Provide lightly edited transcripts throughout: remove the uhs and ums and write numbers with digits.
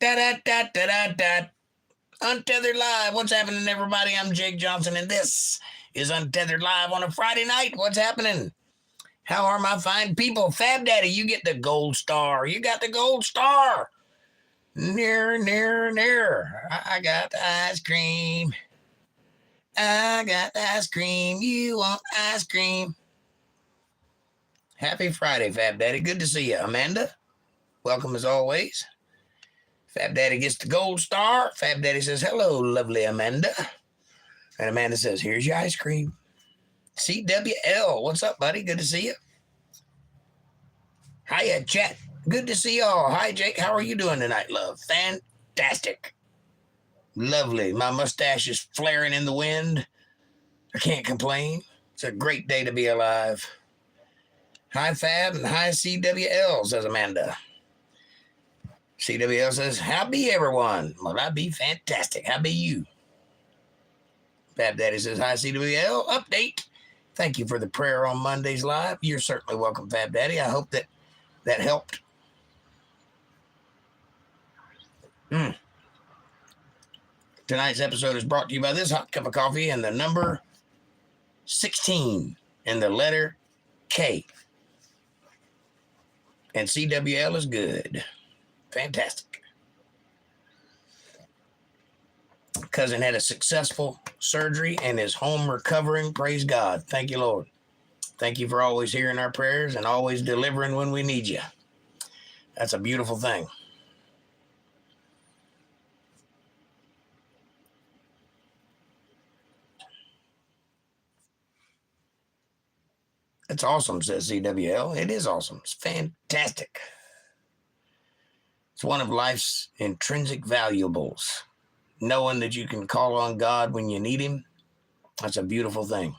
Da da da da da da. Untethered Live. What's happening, everybody? I'm Jake Johnson, and this is Untethered Live on a Friday night. What's happening? How are my fine people? Fab Daddy, you get the gold star. You got the gold star. Nearer, nearer, nearer. I got the ice cream. I got the ice cream. You want ice cream? Happy Friday, Fab Daddy. Good to see you. Amanda, welcome as always. Fab Daddy gets the gold star. Fab Daddy says, hello, lovely Amanda. And Amanda says, here's your ice cream. CWL, what's up, buddy? Good to see you. Hiya, chat. Good to see y'all. Hi, Jake. How are you doing tonight, love? Fantastic. Lovely. My mustache is flaring in the wind. I can't complain. It's a great day to be alive. Hi, Fab, and hi, CWL, says Amanda. CWL says, how be everyone? Well, I be fantastic. How be you? Fab Daddy says, hi, CWL. Update. Thank you for the prayer on Monday's live. You're certainly welcome, Fab Daddy. I hope that helped. Tonight's episode is brought to you by this hot cup of coffee and the number 16 and the letter K. And CWL is good. Fantastic. Cousin had a successful surgery and is home recovering. Praise God. Thank you, Lord. Thank you for always hearing our prayers and always delivering when we need you. That's a beautiful thing. It's awesome, says CWL. It is awesome. It's fantastic. It's one of life's intrinsic valuables. Knowing that you can call on God when you need him, that's a beautiful thing.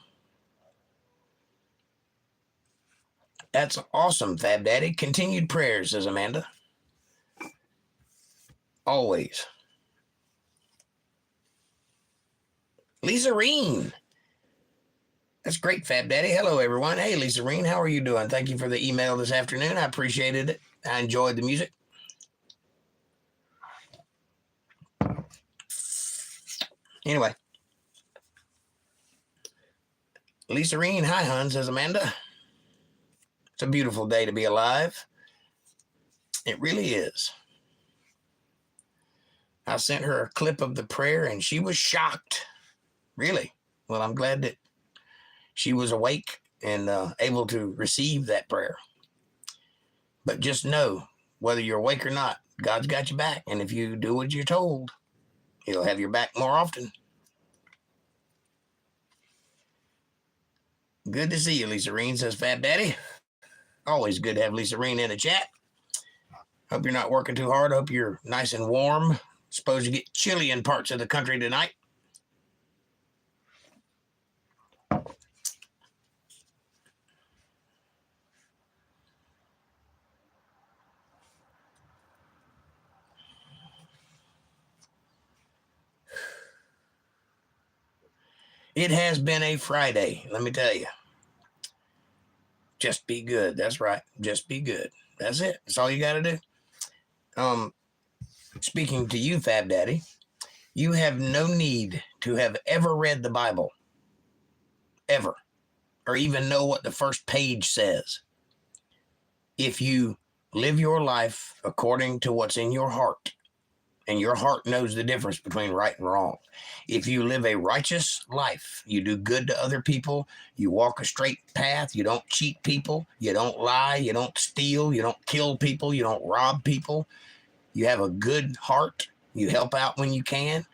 That's awesome, Fab Daddy. Continued prayers, says Amanda. Always. Lisa Reen. That's great, Fab Daddy. Hello, everyone. Hey, Lisa Reen, how are you doing? Thank you for the email this afternoon. I appreciated it. I enjoyed the music. Anyway. Lisa Reen, hi, hon, says Amanda. It's a beautiful day to be alive. It really is. I sent her a clip of the prayer, and she was shocked. Really? Well, I'm glad that she was awake and able to receive that prayer. But just know, whether you're awake or not, God's got your back. And if you do what you're told, he'll have your back more often. Good to see you, Lisa Reen, says Fab Daddy. Always good to have Lisa Reen in the chat. Hope you're not working too hard. Hope you're nice and warm. Suppose you get chilly in parts of the country tonight. It has been a Friday, let me tell you. Just be good. That's right. Just be good. That's it. That's all you got to do. Speaking to you, Fab Daddy, you have no need to have ever read the Bible, ever, or even know what the first page says. If you live your life according to what's in your heart, and your heart knows the difference between right and wrong. If you live a righteous life, you do good to other people, you walk a straight path, you don't cheat people, you don't lie, you don't steal, you don't kill people, you don't rob people, you have a good heart, you help out when you can,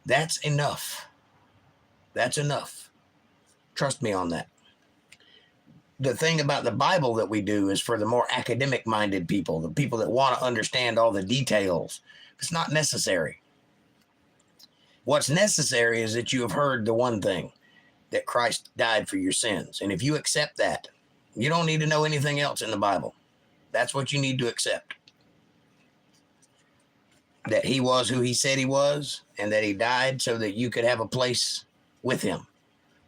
that's enough. That's enough. Trust me on that. The thing about the Bible that we do is for the more academic-minded people, the people that want to understand all the details. It's not necessary. What's necessary is that you have heard the one thing, that Christ died for your sins. And if you accept that, you don't need to know anything else in the Bible. That's what you need to accept. That he was who he said he was, and that he died so that you could have a place with him.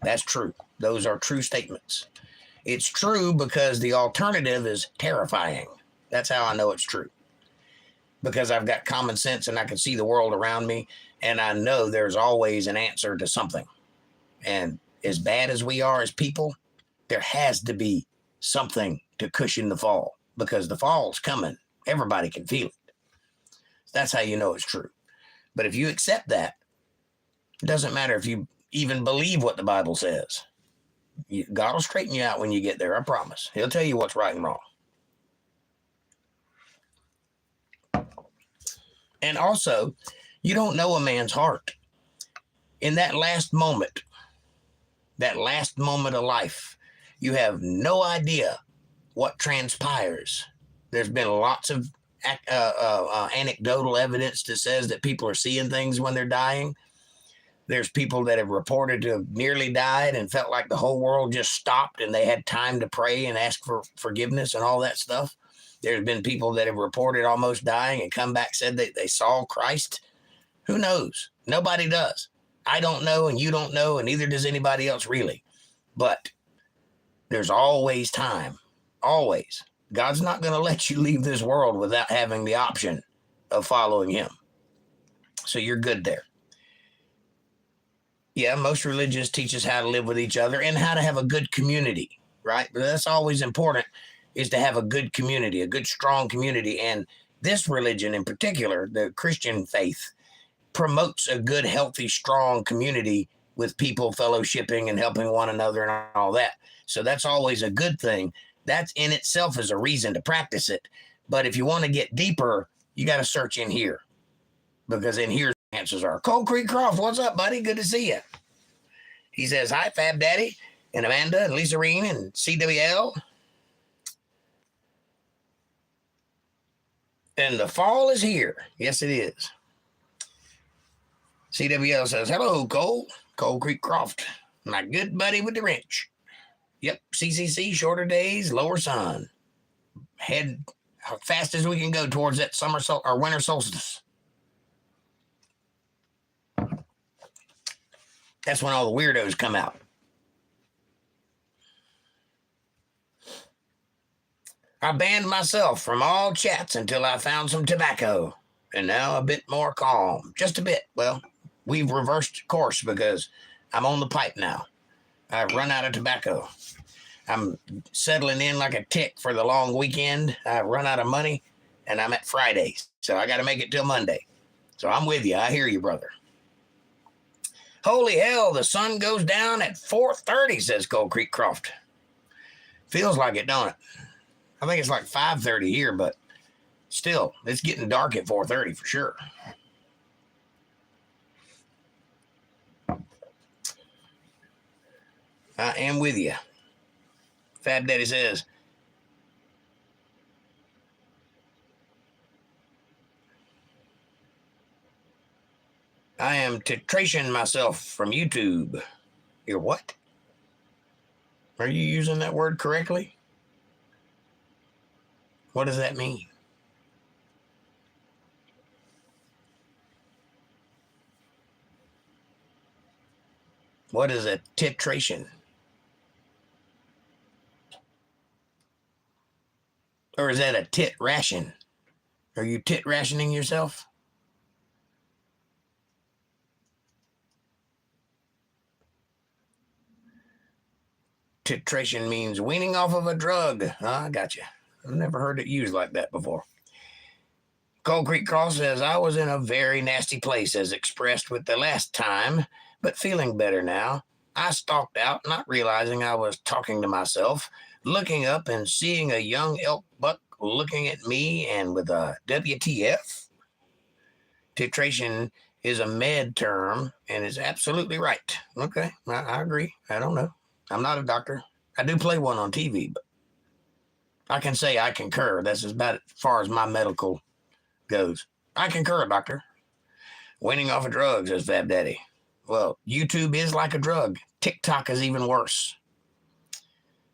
That's true. Those are true statements. It's true because the alternative is terrifying. That's how I know it's true. because I've got common sense and I can see the world around me, and I know there's always an answer to something. And as bad as we are as people, there has to be something to cushion the fall, because the fall's coming. Everybody can feel it. That's how you know it's true. But if you accept that, it doesn't matter if you even believe what the Bible says. God will straighten you out when you get there, I promise. He'll tell you what's right and wrong. And also, you don't know a man's heart. In that last moment of life, you have no idea what transpires. There's been lots of anecdotal evidence that says that people are seeing things when they're dying. There's people that have reported to have nearly died and felt like the whole world just stopped and they had time to pray and ask for forgiveness and all that stuff. There's been people that have reported almost dying and come back, said that they saw Christ. Who knows? Nobody does. I don't know, and you don't know, and neither does anybody else really. But there's always time. Always. God's not going to let you leave this world without having the option of following him. So you're good there. Yeah, most religions teach us how to live with each other and how to have a good community, right? But that's always important, is to have a good community, a good, strong community. And this religion in particular, the Christian faith, promotes a good, healthy, strong community with people fellowshipping and helping one another and all that. So that's always a good thing. That in itself is a reason to practice it. But if you want to get deeper, you got to search in here, because in here the answers are. Cold Creek Croft, what's up, buddy? Good to see you. He says, hi, Fab Daddy, and Amanda, and Lisa Reen, and CWL. And the fall is here. Yes, it is. CWL says, hello, Cole. Cold Creek Croft, my good buddy with the wrench. Yep, CCC, shorter days, lower sun. Head fast as we can go towards that winter solstice. That's when all the weirdos come out. I banned myself from all chats until I found some tobacco, and now a bit more calm. Just a bit. Well, we've reversed course because I'm on the pipe now. I've run out of tobacco. I'm settling in like a tick for the long weekend. I've run out of money, and I'm at Fridays, so I got to make it till Monday. So I'm with you. I hear you, brother. Holy hell, the sun goes down at 4:30, says Cold Creek Croft. Feels like it, don't it? I think it's like 5:30 here, but still, it's getting dark at 4:30 for sure. I am with you. Fab Daddy says, I am titration myself from YouTube. You're what? Are you using that word correctly? What does that mean? What is a titration? Or is that a tit ration? Are you tit rationing yourself? Titration means weaning off of a drug. I got you. I've never heard it used like that before. Cold Creek Cross says, I was in a very nasty place as expressed with the last time, but feeling better now. I stalked out, not realizing I was talking to myself, looking up and seeing a young elk buck looking at me and with a WTF. Titration is a med term and is absolutely right. Okay, I agree. I don't know. I'm not a doctor. I do play one on TV, but I can say I concur. That's about as far as my medical goes. I concur, doctor. Winning off of drugs, says Fab Daddy. Well, YouTube is like a drug. TikTok is even worse.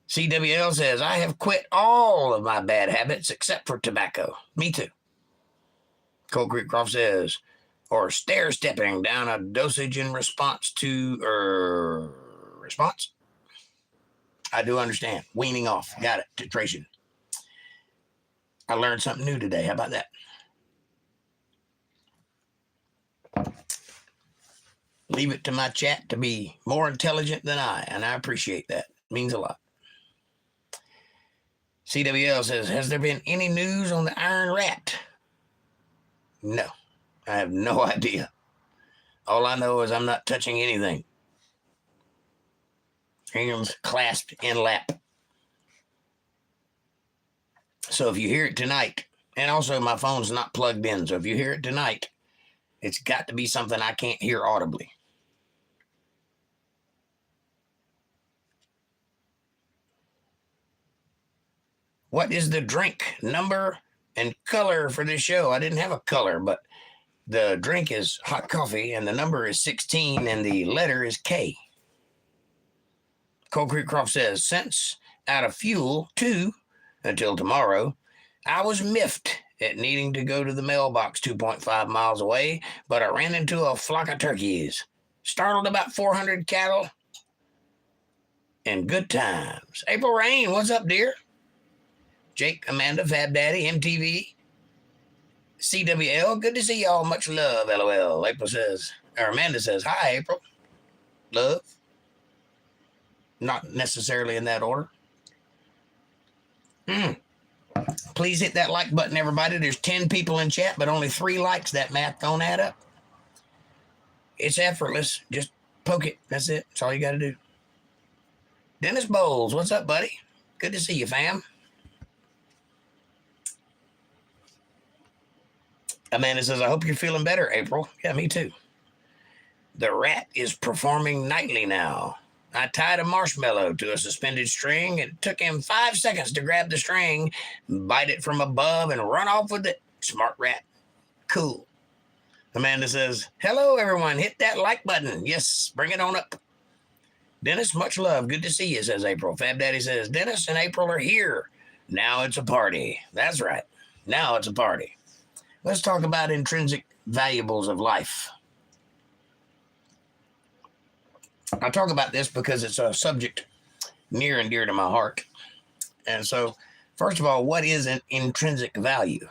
CWL says, I have quit all of my bad habits except for tobacco. Me too. Cold Creek Croft says, or stair-stepping down a dosage in response to, response? I do understand. Weaning off. Got it. Titration. I learned something new today. How about that? leave it to my chat to be more intelligent than I, and I appreciate that. It means a lot. CWL says, has there been any news on the Iron Rat? No, I have no idea. All I know is I'm not touching anything. Hands clasped in lap. So if you hear it tonight, and also my phone's not plugged in, so if you hear it tonight, it's got to be something I can't hear audibly. What is the drink, number, and color for this show? I didn't have a color, but the drink is hot coffee, and the number is 16, and the letter is K. Cold Creek Croft says, since out of fuel, 2, until tomorrow, I was miffed at needing to go to the mailbox 2.5 miles away, but I ran into a flock of turkeys, startled about 400 cattle, and good times. April Rain, what's up, dear? Jake, Amanda, Fab Daddy, MTV, CWL, good to see y'all. Much love, LOL. April says, or Amanda says, hi, April. Love. Not necessarily in that order. Please hit that like button, everybody. There's 10 people in chat, but only 3 likes. That math don't add up. It's effortless. Just poke it. That's it. That's all you got to do. Dennis Bowles, what's up, buddy? Good to see you, fam. Amanda says, I hope you're feeling better, April. Yeah, me too. The rat is performing nightly now. I tied a marshmallow to a suspended string. It took him 5 seconds to grab the string, bite it from above, and run off with it. Smart rat. Cool. Amanda says, hello, everyone. Hit that like button. Yes, bring it on up. Dennis, much love. Good to see you, says April. Fab Daddy says, Dennis and April are here. Now it's a party. That's right. Now it's a party. Let's talk about intrinsic valuables of life. I talk about this because it's a subject near and dear to my heart. And so, first of all, what is an intrinsic value?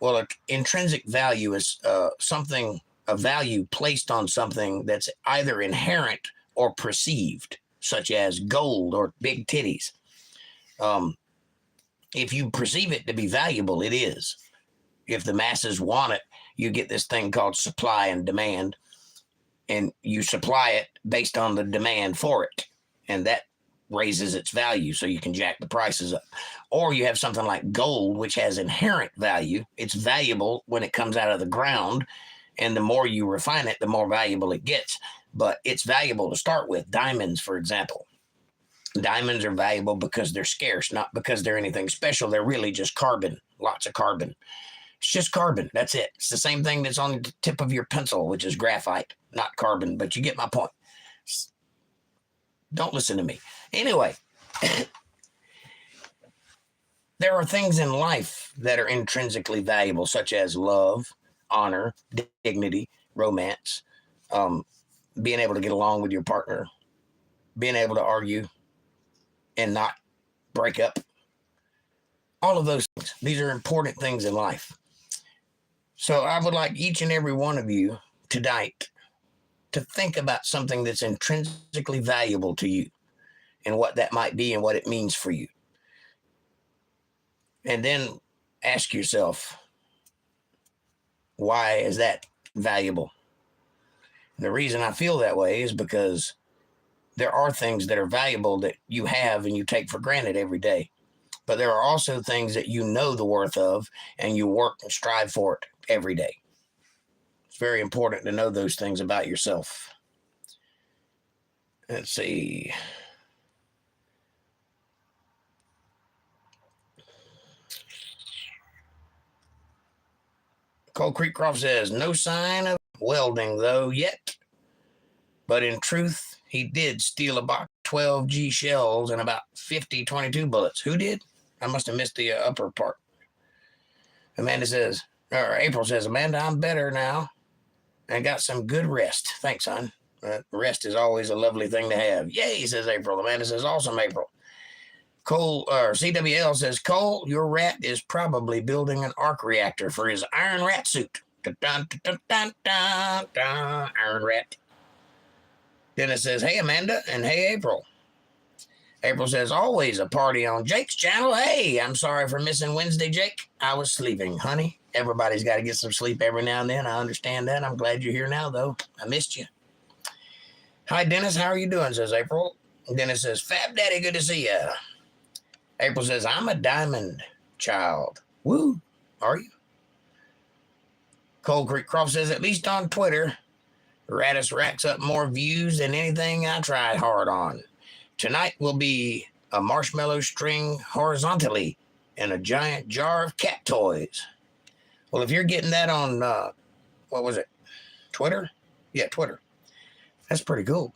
Well, an intrinsic value is a value placed on something that's either inherent or perceived, such as gold or big titties. If you perceive it to be valuable, it is. If the masses want it, you get this thing called supply and demand, and you supply it based on the demand for it, and that raises its value, so you can jack the prices up. Or you have something like gold, which has inherent value. It's valuable when it comes out of the ground, and the more you refine it, the more valuable it gets. But it's valuable to start with. Diamonds, for example. Diamonds are valuable because they're scarce, not because they're anything special. They're really just carbon, lots of carbon. It's just carbon. That's it. It's the same thing that's on the tip of your pencil, which is graphite, not carbon, but you get my point. Don't listen to me. Anyway, there are things in life that are intrinsically valuable, such as love, honor, dignity, romance, being able to get along with your partner, being able to argue and not break up. All of those things. These are important things in life. So I would like each and every one of you tonight to think about something that's intrinsically valuable to you and what that might be and what it means for you. And then ask yourself, why is that valuable? And the reason I feel that way is because there are things that are valuable that you have and you take for granted every day. But there are also things that you know the worth of and you work and strive for it every day. It's very important to know those things about yourself. Let's see. Cold Creek Croft says, no sign of welding though yet. But in truth, he did steal a box of 12G shells and about 50 22 bullets. Who did? I must have missed the upper part. Amanda says, or April says, Amanda, I'm better now and got some good rest. Thanks, hon. Rest is always a lovely thing to have. Yay, says April. Amanda says, awesome, April. Cole, or CWL says, Cole, your rat is probably building an arc reactor for his iron rat suit. Dun, dun, dun, dun, dun, dun, Iron Rat. Dennis says, hey, Amanda, and hey, April. April says, always a party on Jake's channel. Hey, I'm sorry for missing Wednesday, Jake. I was sleeping, honey. Everybody's got to get some sleep every now and then. I understand that. I'm glad you're here now, though. I missed you. Hi, Dennis. How are you doing, says April. Dennis says, Fab Daddy, good to see you. April says, I'm a diamond child. Woo. Are you? Cold Creek Croft says, at least on Twitter, Radis racks up more views than anything I tried hard on. Tonight will be a marshmallow string horizontally and a giant jar of cat toys. Well, if you're getting that on, what was it? Twitter? Yeah, Twitter. That's pretty cool.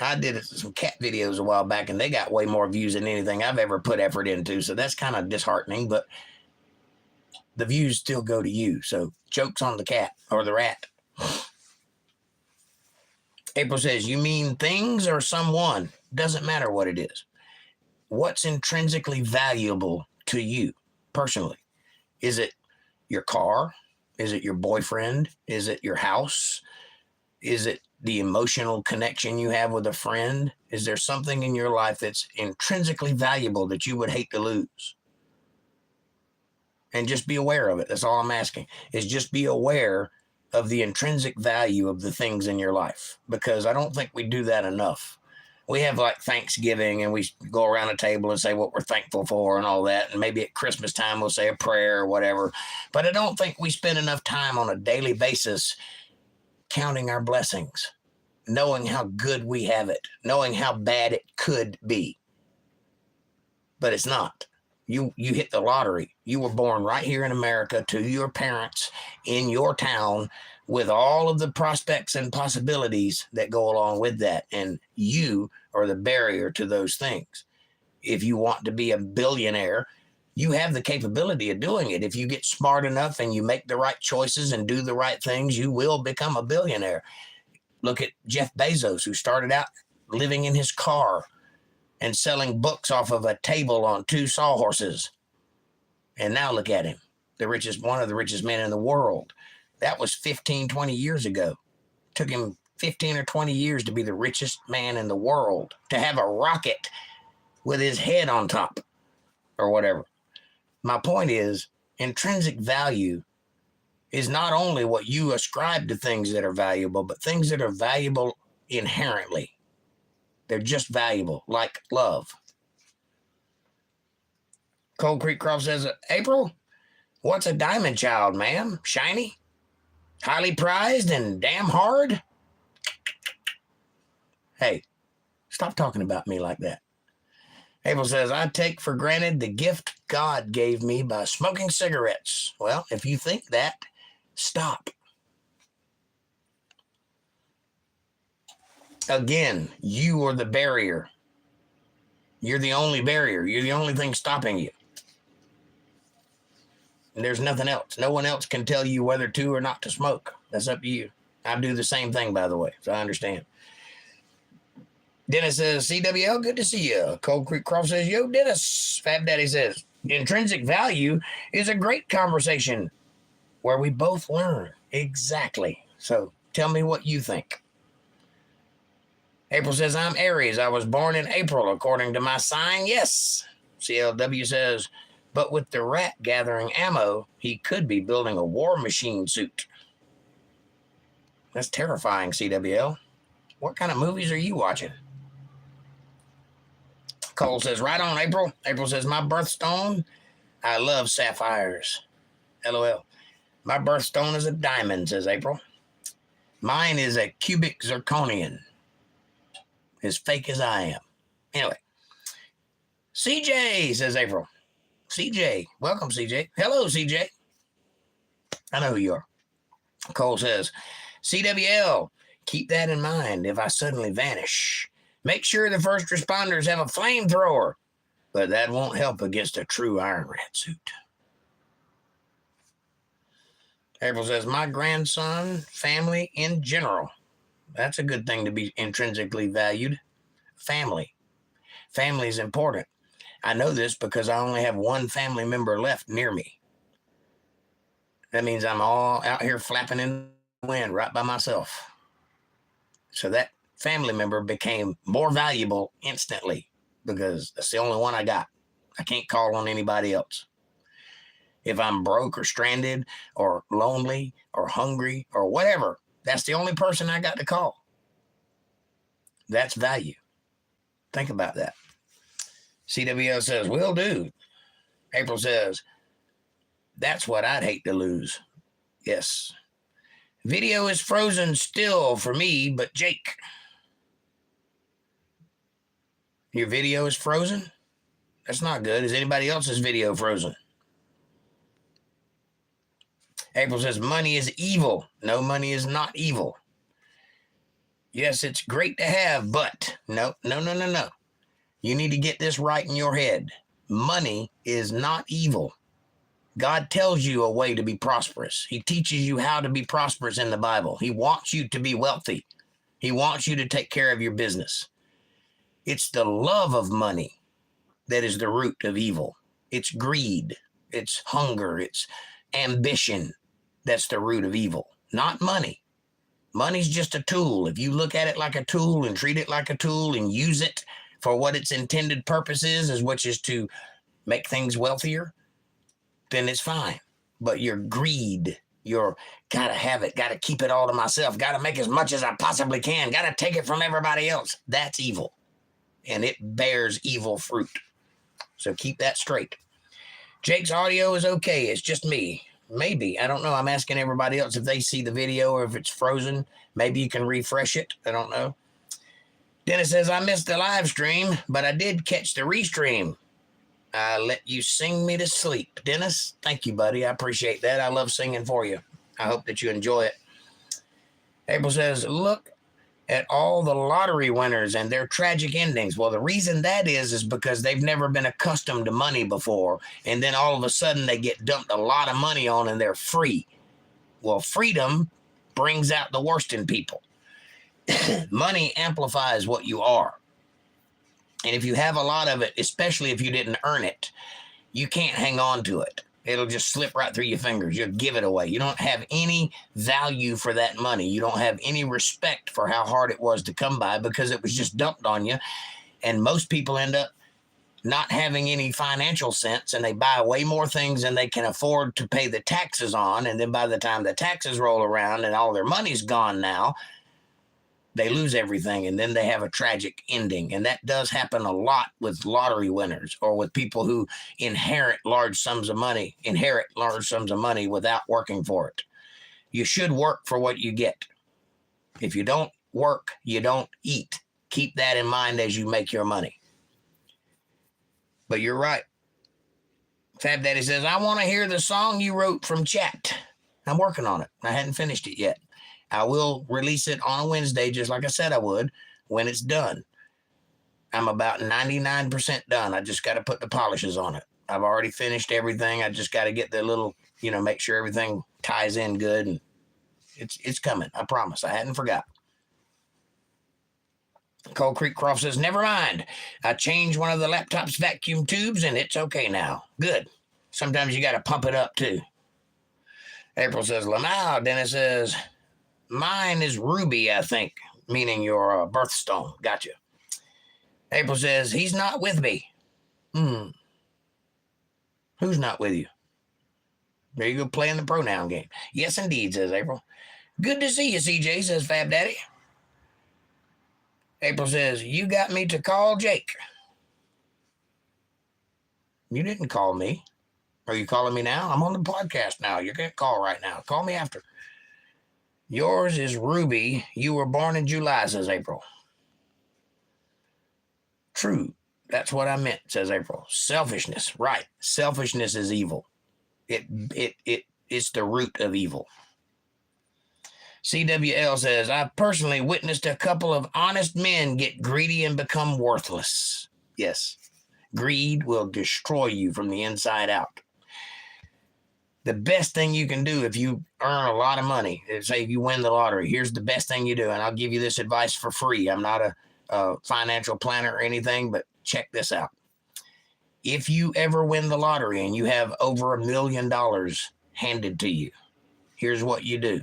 I did some cat videos a while back, and they got way more views than anything I've ever put effort into. So that's kind of disheartening, but the views still go to you. So joke's on the cat or the rat. April says, you mean things or someone? Doesn't matter what it is. What's intrinsically valuable to you personally? Is it your car? Is it your boyfriend? Is it your house? Is it the emotional connection you have with a friend? Is there something in your life that's intrinsically valuable that you would hate to lose? And just be aware of it. That's all I'm asking, is just be aware of the intrinsic value of the things in your life, because I don't think we do that enough. We have like Thanksgiving and we go around a table and say what we're thankful for and all that. And maybe at Christmas time, we'll say a prayer or whatever. But I don't think we spend enough time on a daily basis counting our blessings, knowing how good we have it, knowing how bad it could be. But it's not. You hit the lottery. You were born right here in America to your parents in your town with all of the prospects and possibilities that go along with that. And you are the barrier to those things. If you want to be a billionaire, you have the capability of doing it. If you get smart enough and you make the right choices and do the right things, you will become a billionaire. Look at Jeff Bezos, who started out living in his car and selling books off of a table on 2 sawhorses. And now look at him, one of the richest men in the world. That was 15, 20 years ago. It took him 15 or 20 years to be the richest man in the world, to have a rocket with his head on top or whatever. My point is, intrinsic value is not only what you ascribe to things that are valuable, but things that are valuable inherently. They're just valuable, like love. Cold Creek Croft says, April, what's a diamond child, ma'am? Shiny? Highly prized and damn hard? Hey, stop talking about me like that. April says, I take for granted the gift God gave me by smoking cigarettes. Well, if you think that, stop. Again, you are the barrier. You're the only barrier. You're the only thing stopping you. And there's nothing else. No one else can tell you whether to or not to smoke. That's up to you. I do the same thing, by the way, so I understand. Dennis says, CWL, good to see you. Cold Creek Croft says, yo, Dennis. Fab Daddy says, intrinsic value is a great conversation where we both learn. Exactly. So tell me what you think. April says, I'm Aries. I was born in April, according to my sign. Yes. CLW says, but with the rat gathering ammo, he could be building a war machine suit. That's terrifying, CWL. What kind of movies are you watching? Cole says, right on, April. April says, my birthstone, I love sapphires. LOL. My birthstone is a diamond, says April. Mine is a cubic zirconian. As fake as I am. Anyway. CJ, says April. CJ. Welcome, CJ. Hello, CJ. I know who you are. Cole says, CWL, keep that in mind if I suddenly vanish. Make sure the first responders have a flamethrower, but that won't help against a true Iron Rat suit. April says, my grandson, family in general. That's a good thing to be intrinsically valued. Family. Family is important. I know this because I only have one family member left near me. That means I'm all out here flapping in the wind right by myself. So that family member became more valuable instantly because that's the only one I got. I can't call on anybody else. If I'm broke or stranded or lonely or hungry or whatever, that's the only person I got to call. That's value. Think about that. CWL says, will do. April says, that's what I'd hate to lose. Yes. Video is frozen still for me, but Jake. Your video is frozen? That's not good. Is anybody else's video frozen? April says, money is evil. No, money is not evil. Yes, it's great to have, but no. You need to get this right in your head. Money is not evil. God tells you a way to be prosperous. He teaches you how to be prosperous in the Bible. He wants you to be wealthy. He wants you to take care of your business. It's the love of money that is the root of evil. It's greed. It's hunger. It's ambition. That's the root of evil, not money. Money's just a tool. If you look at it like a tool and treat it like a tool and use it for what its intended purpose is, which is to make things wealthier, then it's fine. But your greed, your gotta have it, gotta keep it all to myself, gotta make as much as I possibly can, gotta take it from everybody else, that's evil. And it bears evil fruit. So keep that straight. Jake's audio is okay. It's just me. Maybe. I don't know. I'm asking everybody else if they see the video or if it's frozen. Maybe you can refresh it. I don't know. Dennis says, I missed the live stream, but I did catch the restream. I let you sing me to sleep. Dennis, thank you, buddy. I appreciate that. I love singing for you. I hope that you enjoy it. April says, look at all the lottery winners and their tragic endings. Well, the reason that is because they've never been accustomed to money before. And then all of a sudden they get dumped a lot of money on and they're free. Well, freedom brings out the worst in people. Money amplifies what you are. And if you have a lot of it, especially if you didn't earn it, you can't hang on to it. It'll just slip right through your fingers. You'll give it away. You don't have any value for that money. You don't have any respect for how hard it was to come by because it was just dumped on you. And most people end up not having any financial sense, and they buy way more things than they can afford to pay the taxes on. And then by the time the taxes roll around and all their money's gone now, they lose everything, and then they have a tragic ending. And that does happen a lot with lottery winners or with people who inherit large sums of money without working for it. You should work for what you get. If you don't work, you don't eat. Keep that in mind as you make your money. But you're right. Fab Daddy says, I want to hear the song you wrote from chat. I'm working on it. I hadn't finished it yet. I will release it on a Wednesday, just like I said I would, when it's done. I'm about 99% done. I just got to put the polishes on it. I've already finished everything. I just got to get the little, make sure everything ties in good. And it's coming. I promise. I hadn't forgot. Cold Creek Croft says, never mind. I changed one of the laptop's vacuum tubes, and it's okay now. Good. Sometimes you got to pump it up, too. April says, Lamau. Dennis says, mine is Ruby, I think, meaning your birthstone. Gotcha. April says, he's not with me. Who's not with you? There you go, playing the pronoun game. Yes, indeed, says April. Good to see you, CJ, says Fab Daddy. April says, you got me to call Jake. You didn't call me. Are you calling me now? I'm on the podcast now. You can't call right now. Call me after. Yours is Ruby. You were born in July, says April. True. That's what I meant, says April. Selfishness. Right. Selfishness is evil. It's the root of evil. CWL says, I personally witnessed a couple of honest men get greedy and become worthless. Yes. Greed will destroy you from the inside out. The best thing you can do if you earn a lot of money, say if you win the lottery, here's the best thing you do. And I'll give you this advice for free. I'm not a financial planner or anything, but check this out. If you ever win the lottery and you have over $1 million handed to you. Here's what you do.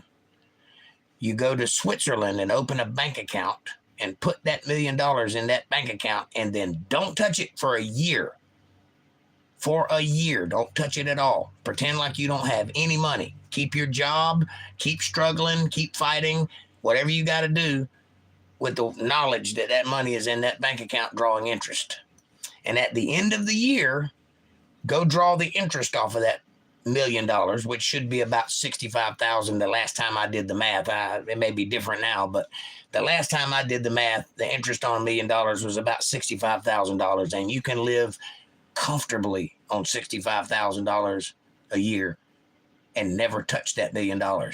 You go to Switzerland and open a bank account and put that $1 million in that bank account, and then don't touch it for a year. For a year, don't touch it at all. Pretend like you don't have any money. Keep your job, keep struggling, keep fighting, whatever you got to do with the knowledge that that money is in that bank account drawing interest. And at the end of the year, go draw the interest off of that $1 million, which should be about $65,000. The last time I did the math, it may be different now, but the last time I did the math, the interest on $1 million was about $65,000, and you can live comfortably on $65,000 a year and never touch that $1 million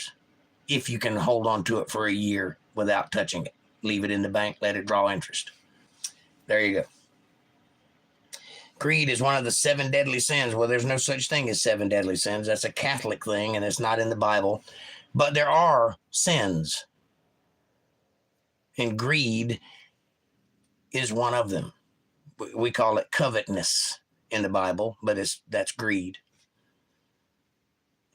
if you can hold on to it for a year without touching it. Leave it in the bank, let it draw interest. There you go. Greed is one of the 7 deadly sins. Well, there's no such thing as 7 deadly sins. That's a Catholic thing, and it's not in the Bible. But there are sins, and greed is one of them. We call it covetousness in the Bible, but that's greed.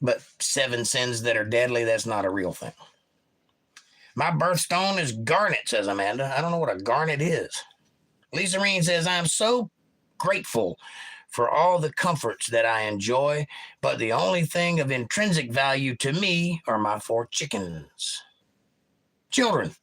But 7 sins that are deadly, that's not a real thing. My birthstone is garnet, says Amanda. I don't know what a garnet is. Lisa Reen says, I'm so grateful for all the comforts that I enjoy, but the only thing of intrinsic value to me are my 4 chickens. Children.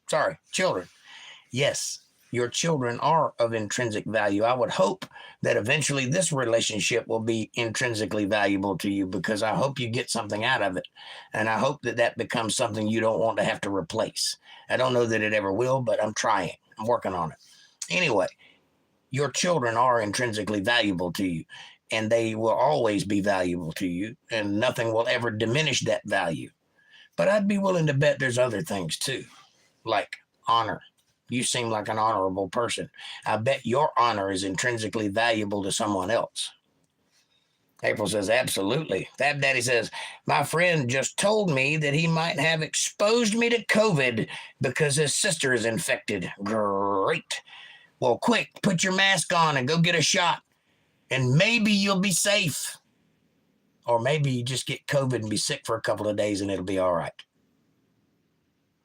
Yes, your children are of intrinsic value. I would hope that eventually this relationship will be intrinsically valuable to you, because I hope you get something out of it. And I hope that that becomes something you don't want to have to replace. I don't know that it ever will, but I'm trying. I'm working on it. Anyway, your children are intrinsically valuable to you, and they will always be valuable to you, and nothing will ever diminish that value. But I'd be willing to bet there's other things too, like honor. You seem like an honorable person. I bet your honor is intrinsically valuable to someone else. April says, absolutely. Fab Daddy says, my friend just told me that he might have exposed me to COVID because his sister is infected. Great. Well, quick, put your mask on and go get a shot, and maybe you'll be safe. Or maybe you just get COVID and be sick for a couple of days and it'll be all right.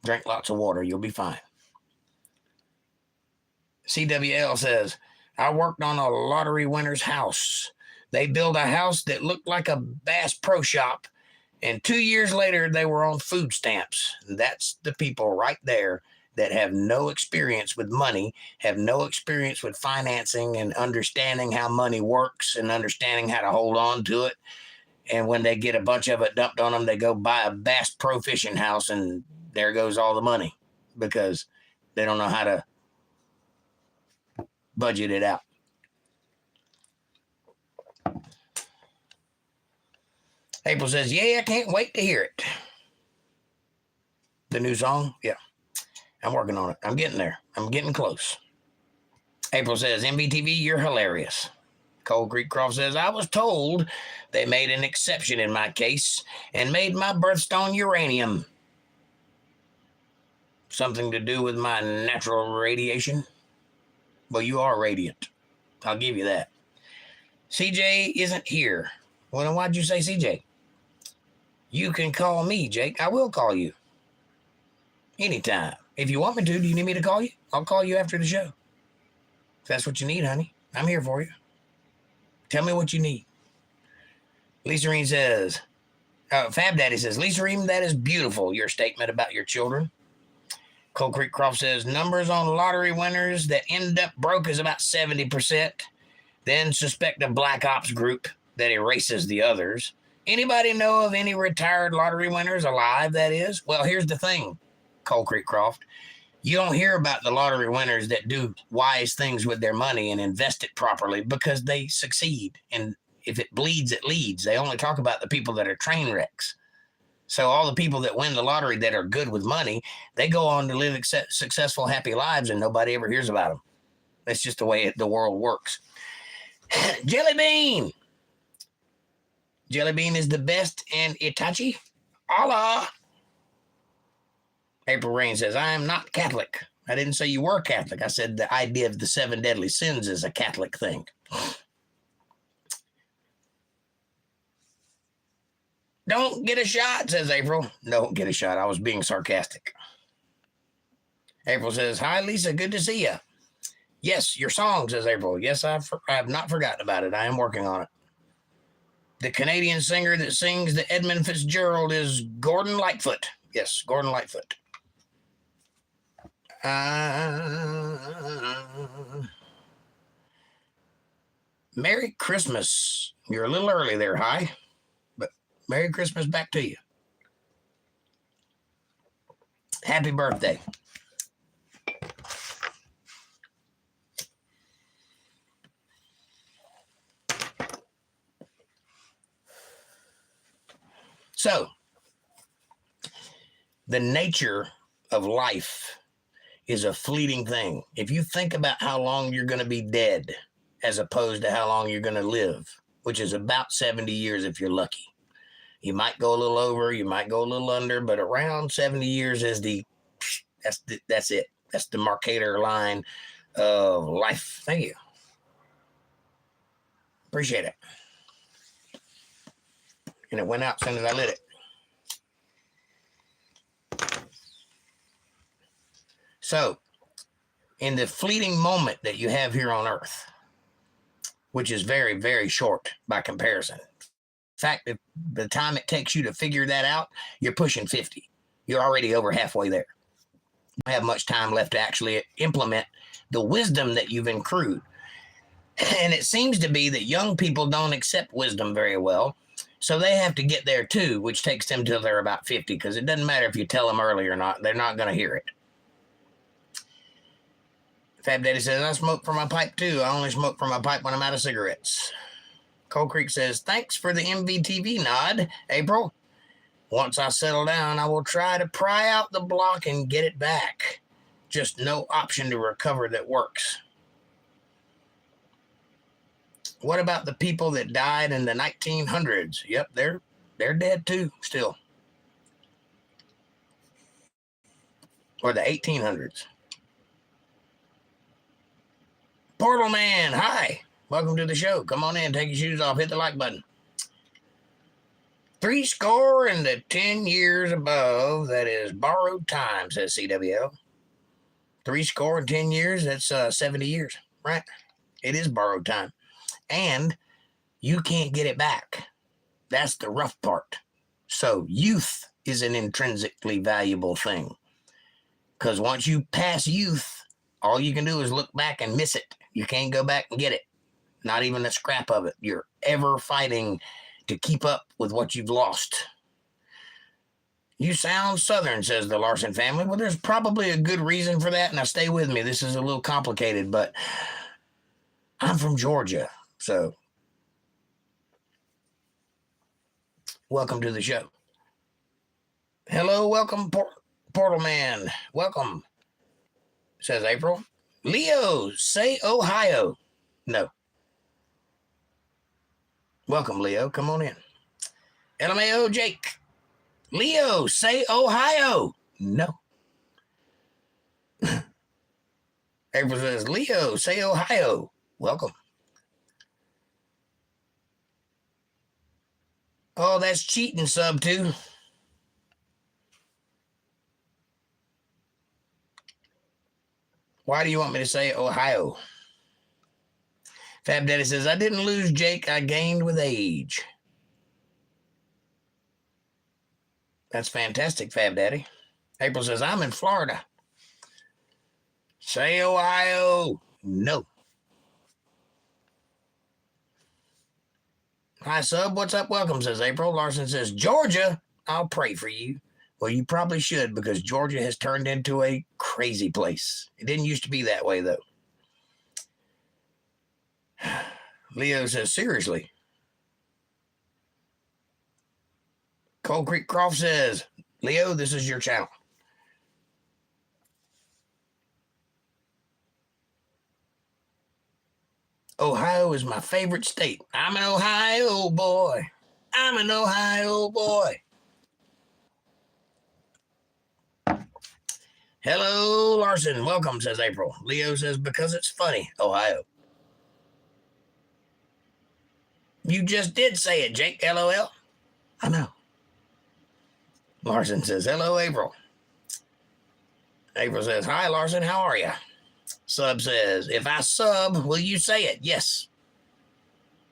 Drink lots of water. You'll be fine. CWL says, I worked on a lottery winner's house. They built a house that looked like a Bass Pro Shop, and 2 years later, they were on food stamps. That's the people right there that have no experience with money, have no experience with financing and understanding how money works and understanding how to hold on to it. And when they get a bunch of it dumped on them, they go buy a Bass Pro fishing house, and there goes all the money because they don't know how to budget it out. April says, yeah, I can't wait to hear it. The new song? Yeah. I'm working on it. I'm getting there. I'm getting close. April says, MBTV, you're hilarious. Cold Creek Croft says, I was told they made an exception in my case and made my birthstone uranium. Something to do with my natural radiation? Well, you are radiant. I'll give you that. CJ isn't here. Well, then why'd you say CJ? You can call me, Jake. I will call you. Anytime. If you want me to, do you need me to call you? I'll call you after the show. If that's what you need, honey, I'm here for you. Tell me what you need. Lisa Reen says, Fab Daddy says, Lisa Reen, that is beautiful, your statement about your children. Cold Creek Croft says, numbers on lottery winners that end up broke is about 70%. Then suspect a black ops group that erases the others. Anybody know of any retired lottery winners alive, that is? Well, here's the thing, Cold Creek Croft. You don't hear about the lottery winners that do wise things with their money and invest it properly because they succeed. And if it bleeds, it leads. They only talk about the people that are train wrecks. So all the people that win the lottery that are good with money, they go on to live successful, happy lives, and nobody ever hears about them. That's just the way the world works. Jelly Bean. Jelly Bean is the best in Itachi. Allah. April Rain says, I am not Catholic. I didn't say you were Catholic. I said the idea of the 7 deadly sins is a Catholic thing. Don't get a shot, says April. Don't get a shot. I was being sarcastic. April says, hi, Lisa. Good to see you. Yes, your song, says April. Yes, I have not forgotten about it. I am working on it. The Canadian singer that sings the Edmund Fitzgerald is Gordon Lightfoot. Yes, Gordon Lightfoot. Merry Christmas. You're a little early there, hi. But Merry Christmas back to you. Happy birthday. So, the nature of life is a fleeting thing. If you think about how long you're going to be dead as opposed to how long you're going to live, which is about 70 years if you're lucky. You might go a little over, you might go a little under, but around 70 years is that's it. That's the marcator line of life. Thank you. Appreciate it. And it went out as soon as I lit it. So, in the fleeting moment that you have here on Earth, which is very, very short by comparison. In fact, if the time it takes you to figure that out, you're pushing 50. You're already over halfway there. You don't have much time left to actually implement the wisdom that you've accrued. And it seems to be that young people don't accept wisdom very well. So they have to get there too, which takes them till they're about 50, because it doesn't matter if you tell them early or not. They're not going to hear it. Fab Daddy says, I smoke from my pipe too. I only smoke from my pipe when I'm out of cigarettes. Cold Creek says, thanks for the MVTV nod, April. Once I settle down, I will try to pry out the block and get it back. Just no option to recover that works. What about the people that died in the 1900s? Yep, they're dead too, still. Or the 1800s. Portal Man, hi. Welcome to the show. Come on in, take your shoes off, hit the like button. 10 years above, that is borrowed time, says CWL. 10 years, that's 70 years, right? It is borrowed time. And you can't get it back. That's the rough part. So youth is an intrinsically valuable thing. Because once you pass youth, all you can do is look back and miss it. You can't go back and get it. Not even a scrap of it. You're ever fighting to keep up with what you've lost. You sound Southern, says the Larson family. Well, there's probably a good reason for that. Now, stay with me. This is a little complicated, but I'm from Georgia. So, welcome to the show. Hello, welcome, Portal Man. Welcome, says April. Leo, say Ohio. No. Welcome, Leo. Come on in. LMAO, Jake. Leo, say Ohio. No. April says, Leo, say Ohio. Welcome. Oh, that's cheating, sub too. Why do you want me to say Ohio? Fab Daddy says, I didn't lose, Jake. I gained with age. That's fantastic, Fab Daddy. April says, I'm in Florida. Say Ohio. No. Hi, sub. What's up? Welcome, says April. Larson says, Georgia, I'll pray for you. Well, you probably should, because Georgia has turned into a crazy place. It didn't used to be that way, though. Leo says, seriously. Cold Creek Croft says, Leo, this is your channel. Ohio is my favorite state. I'm an Ohio boy. I'm an Ohio boy. Hello, Larson. Welcome, says April. Leo says, because it's funny, Ohio. You just did say it, Jake. LOL. I know. Larson says, hello, April. April says, hi, Larson, how are you? Sub says, if I sub, will you say it? Yes.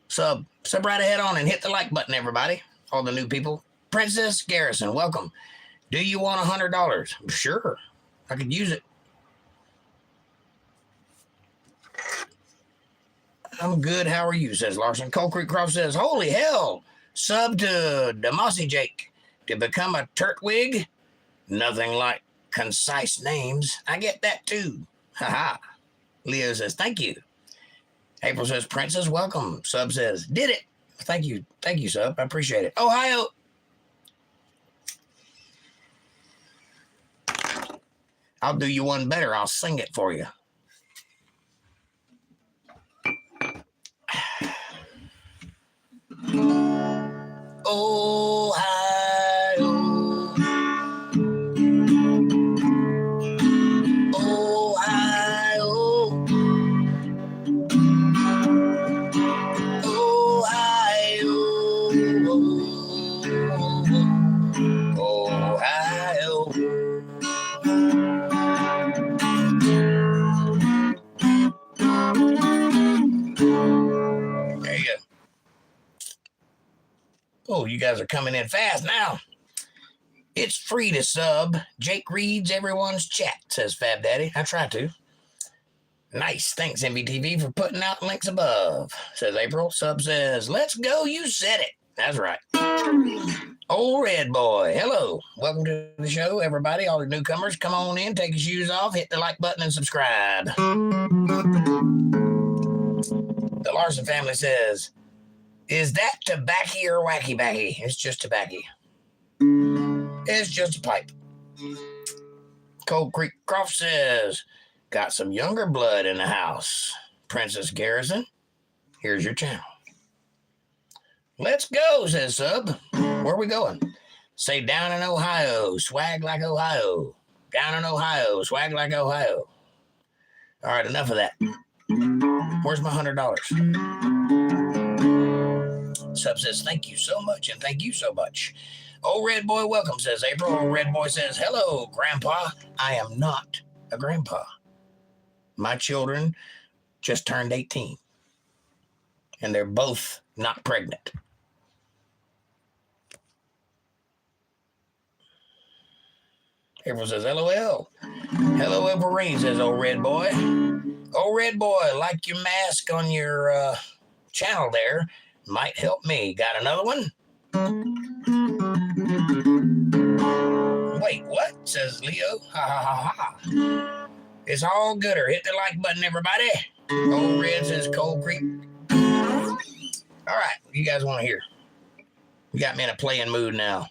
Sub right ahead on and hit the like button, everybody. All the new people. Princess Garrison, welcome. Do you want $100? Sure, I could use it. I'm good. How are you? Says Larson. Cold Creek Croft says, holy hell. Sub to Demossi Jake to become a Turtwig. Nothing like concise names. I get that too. Haha. Leo says, thank you. April says, Princess, welcome. Sub says, did it. Thank you. Thank you, Sub. I appreciate it. Ohio. I'll do you one better. I'll sing it for you. Ohio. Ohio. Ohio. Ohio. There you go. Oh, you guys are coming in fast now. It's free to sub. Jake reads everyone's chat, says Fab Daddy. I try to. Nice. Thanks, MVTV, for putting out links above, says April. Sub says, let's go. You said it. That's right. Old Red Boy. Hello. Welcome to the show, everybody. All the newcomers, come on in, take your shoes off, hit the like button, and subscribe. The Larson family says, is that tobacco or wacky backy? It's just tobacco. It's just a pipe. Cold Creek Croft says, got some younger blood in the house. Princess Garrison, here's your channel. Let's go, says Sub. Where are we going? Say down in Ohio, swag like Ohio. Down in Ohio, swag like Ohio. All right, enough of that. Where's my $100? Sub says, thank you so much, and thank you so much. Old Red Boy, welcome, says April. Old Red Boy says, hello, Grandpa. I am not a grandpa. My children just turned 18, and they're both not pregnant. April says, LOL. Hello, April Rain, says Old Red Boy. Old Red Boy, like your mask on your channel there. Might help me. Got another one? Wait, what? Says Leo. Ha ha ha ha. It's all gooder. Hit the like button, everybody. Old Red says Cold Creek. All right, what you guys want to hear? You got me in a playing mood now.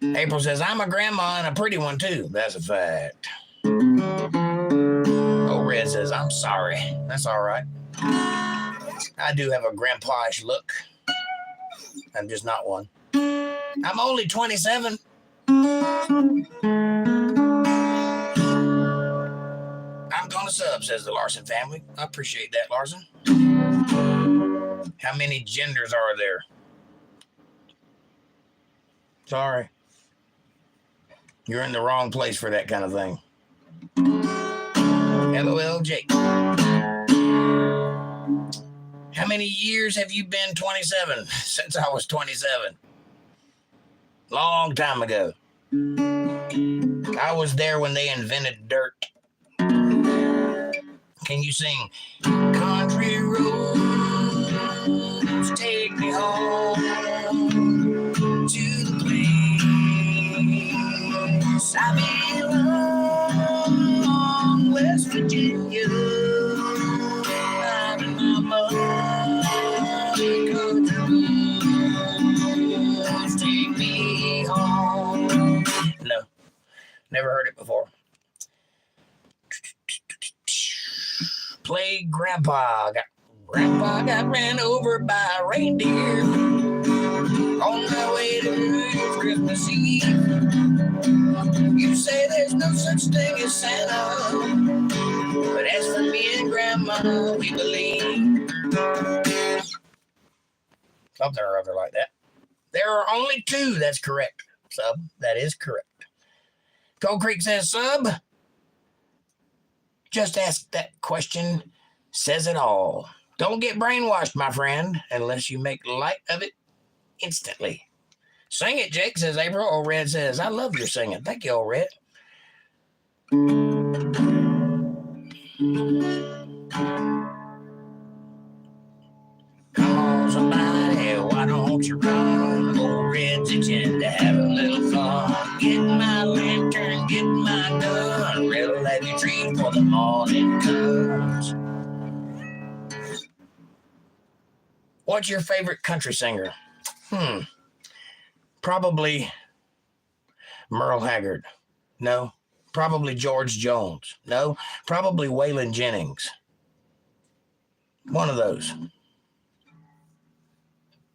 April says, I'm a grandma and a pretty one too. That's a fact. Old Red says, I'm sorry. That's all right. I do have a grandpa-ish look. I'm just not one. I'm only 27. I'm gonna sub, says the Larson family. I appreciate that, Larson. How many genders are there? Sorry. You're in the wrong place for that kind of thing. LOL Jake. How many years have you been 27? Since I was 27. Long time ago. I was there when they invented dirt. Can you sing? Country roads take me home to the place I belong, West Virginia. I'm in my mother country roads take me home. No, never heard it before. Play Grandpa got ran over by a reindeer on the way to Christmas Eve. You say there's no such thing as Santa, but as for me and Grandma, we believe. Something or other like that. There are only two, that's correct. Sub. That is correct. Cold Creek says, Sub, just ask that question, says it all. Don't get brainwashed, my friend, unless you make light of it instantly. Sing it, Jake, says April. Old Red says, I love your singing. Thank you, Old Red. Come on, somebody, why don't you run? Old Red's itching to have a little fun. Get my lantern, get my gun. Real heavy tree for the morning comes. What's your favorite country singer? Probably Merle Haggard. No. Probably George Jones. No. Probably Waylon Jennings. One of those.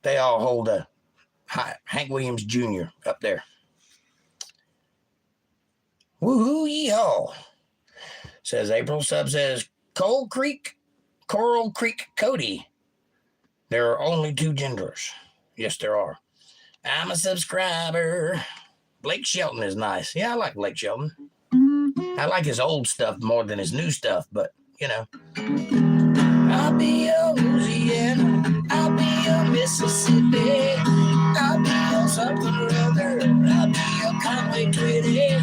They all hold a Hank Williams Jr. up there. Woohoo, yeehaw, says April. Sub says, Coral Creek, Cody. There are only two genders. Yes, there are. I'm a subscriber. Blake Shelton is nice. Yeah, I like Blake Shelton. I like his old stuff more than his new stuff, but, you know. I'll be your Louisiana. I'll be your Mississippi. I'll be your something or other. I'll be your Conway Twitty.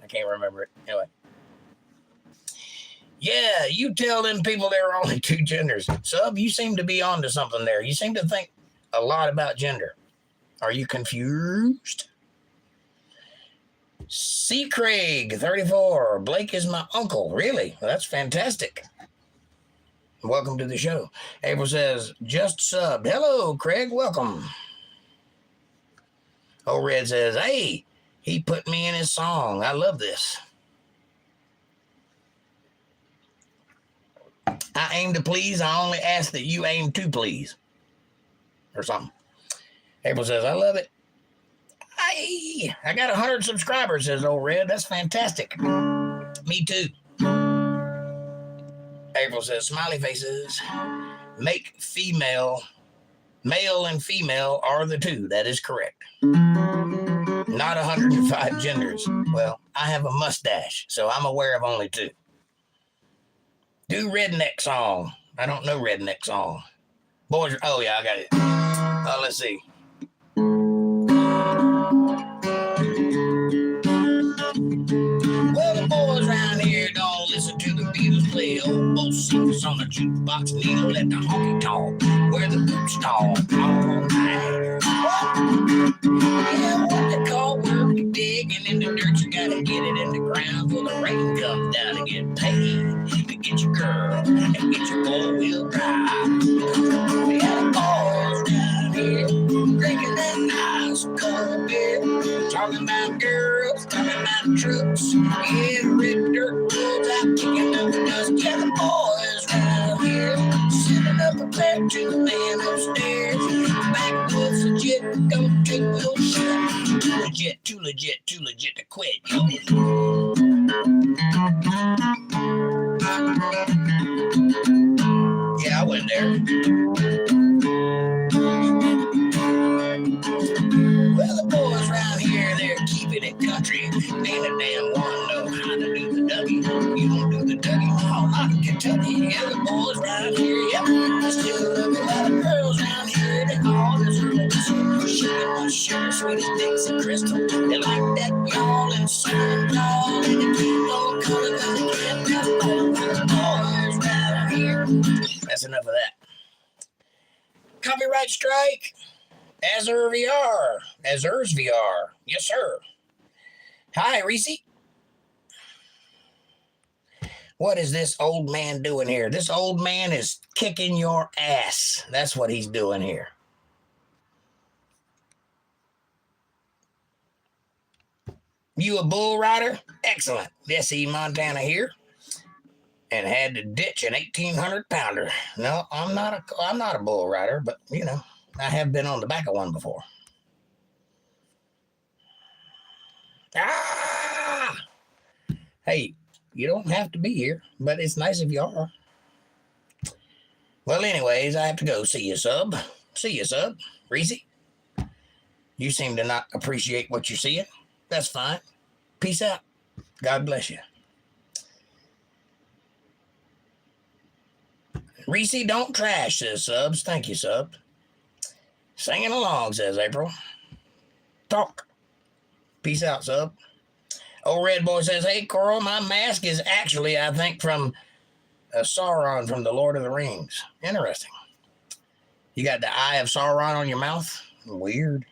I can't remember it. Anyway. Yeah, you tell them people there are only two genders. Sub, you seem to be onto something there. You seem to think a lot about gender. Are you confused? C. Craig, 34. Blake is my uncle. Really? Well, that's fantastic. Welcome to the show. April says, just subbed. Hello, Craig. Welcome. Old Red says, hey, he put me in his song. I love this. I aim to please. I only ask that you aim to please. Or something. April says, I love it. I got 100 subscribers, says Old Red. That's fantastic. Me too. April says, smiley faces. Make female, male and female are the two. That is correct. Not 105 genders. Well, I have a mustache, so I'm aware of only two. Do redneck song. I don't know redneck song. Boys, oh yeah, I got it. Let's see. Well, the boys around here don't listen to the Beatles play old both songs on the jukebox needle at the honky tonk where the boots talk all night. Yeah, what they call work, digging in the dirt, you gotta get it in the ground till the rain comes down to get paid to get your girl and get your four-wheel drive. Yeah, the boys down here drinking that nice cold beer, talking about girls, talking about trucks, yeah, the red dirt roads out kicking up the dust. Yeah, the boys round here sitting up a pair to the man upstairs. Backwoods legit, don't take no shit. Too legit to quit. Yeah, I went there. Well, the boys around here, they're keeping it country. Ain't a damn one know how to do the Dougie. You don't do the Dougie, no, not in Kentucky. Yeah, the boys around here, yep. Still love a lot of girls around here. They all deserve it. Sugar, my sugar, sweet as Dixie Crystal. They like that y'all and sun y'all. And they keep on coming cause they can't help all the boys around here. That's enough of that. Copyright strike. Azure VR. Azure's VR. Yes, sir. Hi, Reese. What is this old man doing here? This old man is kicking your ass. That's what he's doing here. You a bull rider? Excellent. SE Montana here. And had to ditch an 1,800 pounder. No, I'm not a bull rider, but you know, I have been on the back of one before. Ah! Hey, you don't have to be here, but it's nice if you are. Well, anyways, I have to go. See you, sub. See you, sub. Reese. You seem to not appreciate what you're seeing. That's fine. Peace out. God bless you. Reese, don't trash, says Subs. Thank you, Subs. Singing along, says April. Talk. Peace out, Sub. Old Red Boy says, hey, Coral, my mask is actually, I think, from Sauron from the Lord of the Rings. Interesting. You got the eye of Sauron on your mouth? Weird.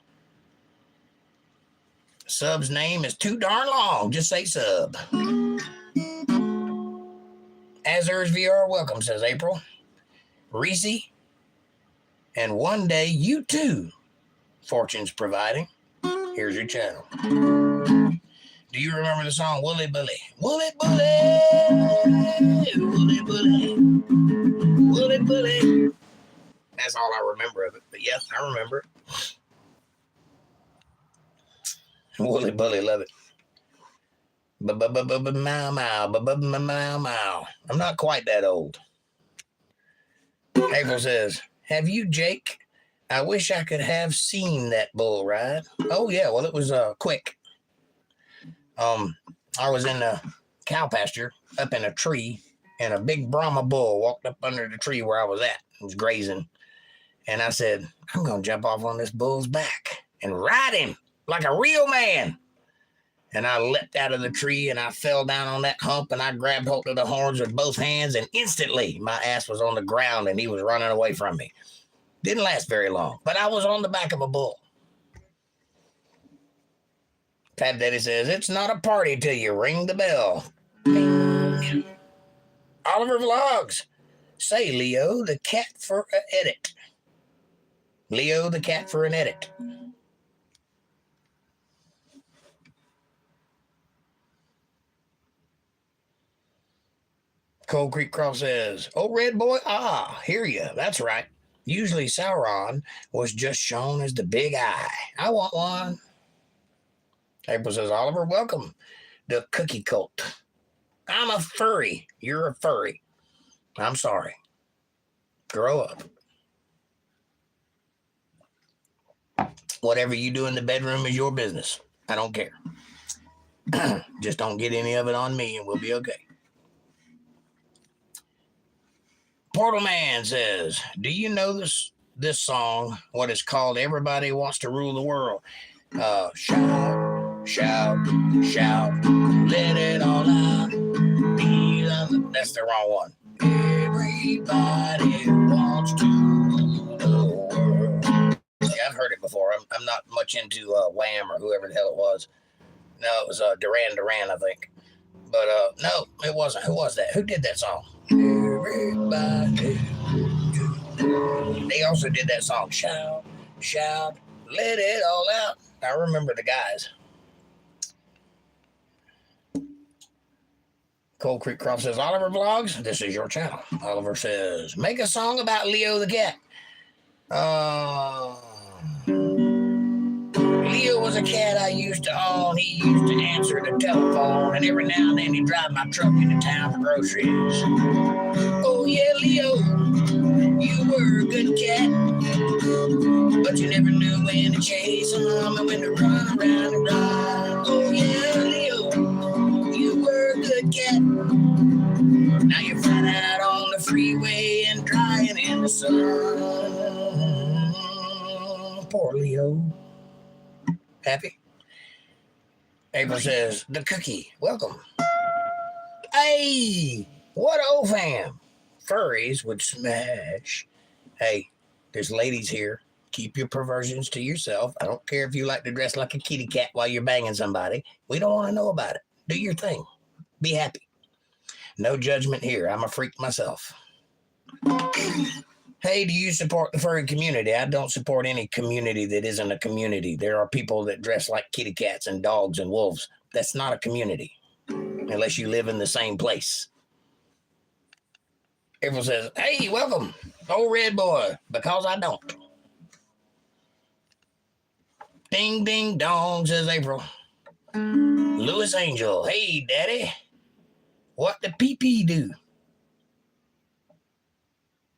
Sub's name is too darn long. Just say Sub. Azur's VR, welcome, says April. Reese, and one day you too, fortune's providing. Here's your channel. Do you remember the song Wooly Bully? Wooly Bully, Wooly Bully, Wooly Bully. That's all I remember of it, but yes, I remember it. Wooly Bully, love it. Mow, mow, mow, mow. I'm not quite that old. April says, have you, Jake? I wish I could have seen that bull ride. Oh, yeah, well, it was quick. I was in a cow pasture up in a tree, and a big Brahma bull walked up under the tree where I was at. It was grazing. And I said, I'm going to jump off on this bull's back and ride him like a real man. And I leapt out of the tree, and I fell down on that hump, and I grabbed hold of the horns with both hands, and instantly my ass was on the ground, and he was running away from me. Didn't last very long, but I was on the back of a bull. Fat Daddy says, it's not a party till you ring the bell. Bing. Oliver Vlogs. Say, Leo, the cat for an edit. Leo, the cat for an edit. Cold Creek Cross says, oh, Red Boy, hear ya. That's right. Usually Sauron was just shown as the big eye. I want one. April says, Oliver, welcome. The cookie cult. I'm a furry. You're a furry. I'm sorry. Grow up. Whatever you do in the bedroom is your business. I don't care. Just don't get any of it on me and we'll be okay. Portal Man says, do you know this song, what it's called? Everybody Wants to Rule the World. Shout, shout, shout, let it all out. That's the wrong one. Everybody wants to rule the world. Yeah, I've heard it before. I'm not much into Wham or whoever the hell it was. No, it was Duran, I think. But no, it wasn't. Who was that? Who did that song? Everybody. They also did that song, Shout, Shout, Let It All Out. I remember the guys. Cold Creek Croft says, Oliver Vlogs, this is your channel. Oliver says, make a song about Leo the cat. Leo was a cat I used to own. He used to answer the telephone, and every now and then he'd drive my truck into town for groceries. Oh yeah, Leo, you were a good cat, but you never knew when to chase him and when to run around and ride. Oh yeah, Leo, you were a good cat. Now you're flying out on the freeway and drying in the sun. Poor Leo. Happy? April says, the cookie, welcome. Hey, what old fam? Furries would smash. Hey, there's ladies here. Keep your perversions to yourself. I don't care if you like to dress like a kitty cat while you're banging somebody. We don't want to know about it. Do your thing. Be happy. No judgment here. I'm a freak myself. Hey, do you support the furry community? I don't support any community that isn't a community. There are people that dress like kitty cats and dogs and wolves. That's not a community unless you live in the same place. April says, hey, welcome. Old Red Boy, because I don't. Ding, ding, dong, says April. Louis Angel, hey, daddy. What the pee-pee do?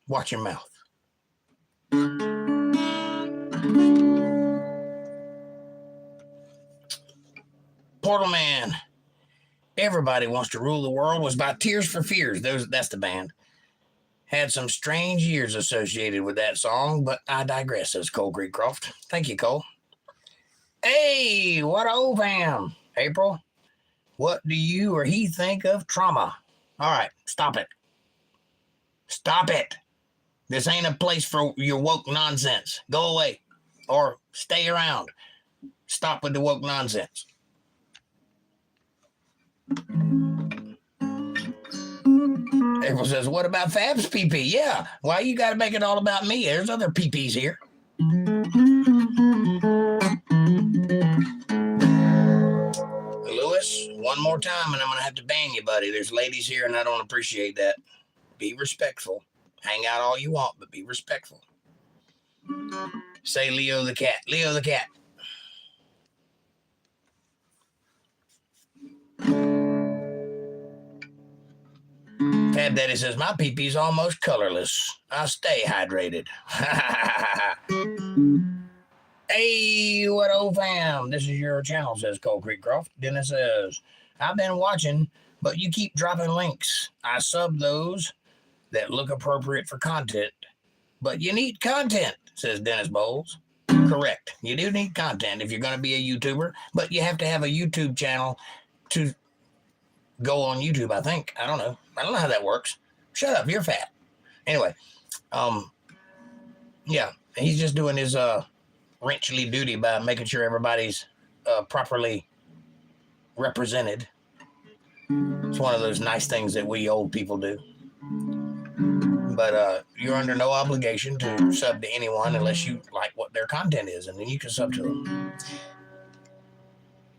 Watch your mouth. Portal Man. Everybody Wants to Rule the World was by Tears for Fears. That's the band. Had some strange years associated with that song, but I digress, says Cole Creekcroft. Thank you, Cole. Hey, what a fam, April. What do you or he think of trauma? All right, stop it. Stop it. This ain't a place for your woke nonsense. Go away or stay around. Stop with the woke nonsense. April says, what about Fab's PP? Yeah, why you got to make it all about me? There's other PPs here. Lewis, one more time and I'm going to have to ban you, buddy. There's ladies here and I don't appreciate that. Be respectful. Hang out all you want, but be respectful. Say Leo the cat. Leo the cat. Fab Daddy says, my pee-pee's almost colorless. I stay hydrated. Hey, what old fam? This is your channel, says Cole Creekcroft. Dennis says, I've been watching, but you keep dropping links. I sub those that look appropriate for content. But you need content, says Dennis Bowles. Correct. You do need content if you're going to be a YouTuber, but you have to have a YouTube channel to go on YouTube, I think. I don't know. I don't know how that works. Shut up, you're fat. Anyway, yeah, he's just doing his wrenchly duty by making sure everybody's properly represented. It's one of those nice things that we old people do. But you're under no obligation to sub to anyone unless you like what their content is, and then you can sub to them.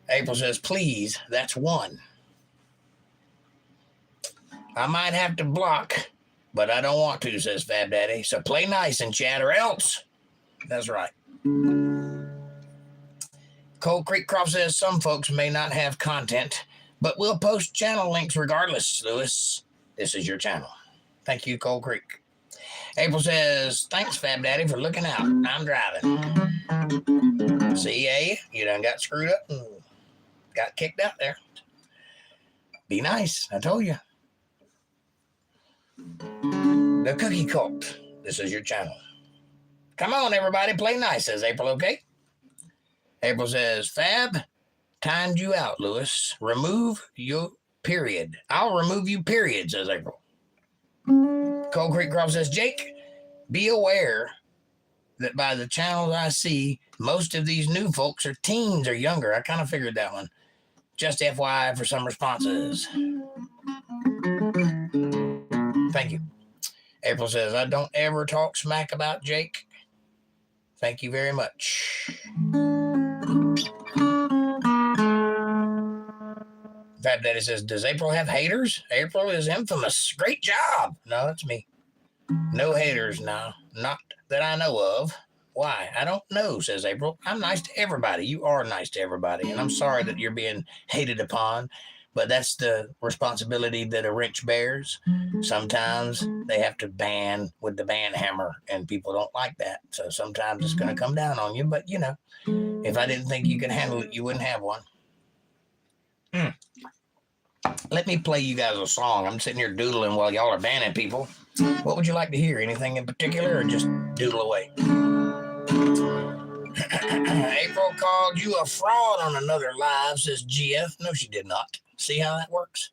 April says, please, that's one. I might have to block, but I don't want to, says Fab Daddy. So play nice in chat or else. That's right. Cole Creekcroft says some folks may not have content, but we'll post channel links regardless, Lewis. This is your channel. Thank you, Cole Creek. April says, thanks, Fab Daddy, for looking out. I'm driving. See, you done got screwed up and got kicked out there. Be nice, I told you. The Cookie Cult. This is your channel. Come on, everybody, play nice, says April, okay? April says, Fab, timed you out, Lewis. Remove your period. I'll remove you, period, says April. Cole Creekcroft says, Jake, be aware that by the channels I see, most of these new folks are teens or younger. I kind of figured that one. Just FYI for some responses. Thank you. April says, I don't ever talk smack about Jake. Thank you very much. Fab Daddy says, does April have haters? April is infamous. Great job. No, that's me. No haters, no. Not that I know of. Why? I don't know, says April. I'm nice to everybody. You are nice to everybody. And I'm sorry that you're being hated upon. But that's the responsibility that a wrench bears. Sometimes they have to ban with the ban hammer, and people don't like that. So sometimes it's going to come down on you. But, you know, if I didn't think you could handle it, you wouldn't have one. Let me play you guys a song. I'm sitting here doodling while y'all are banning people. What would you like to hear? Anything in particular, or just doodle away? April called you a fraud on another live, says GF. No, she did not. See how that works?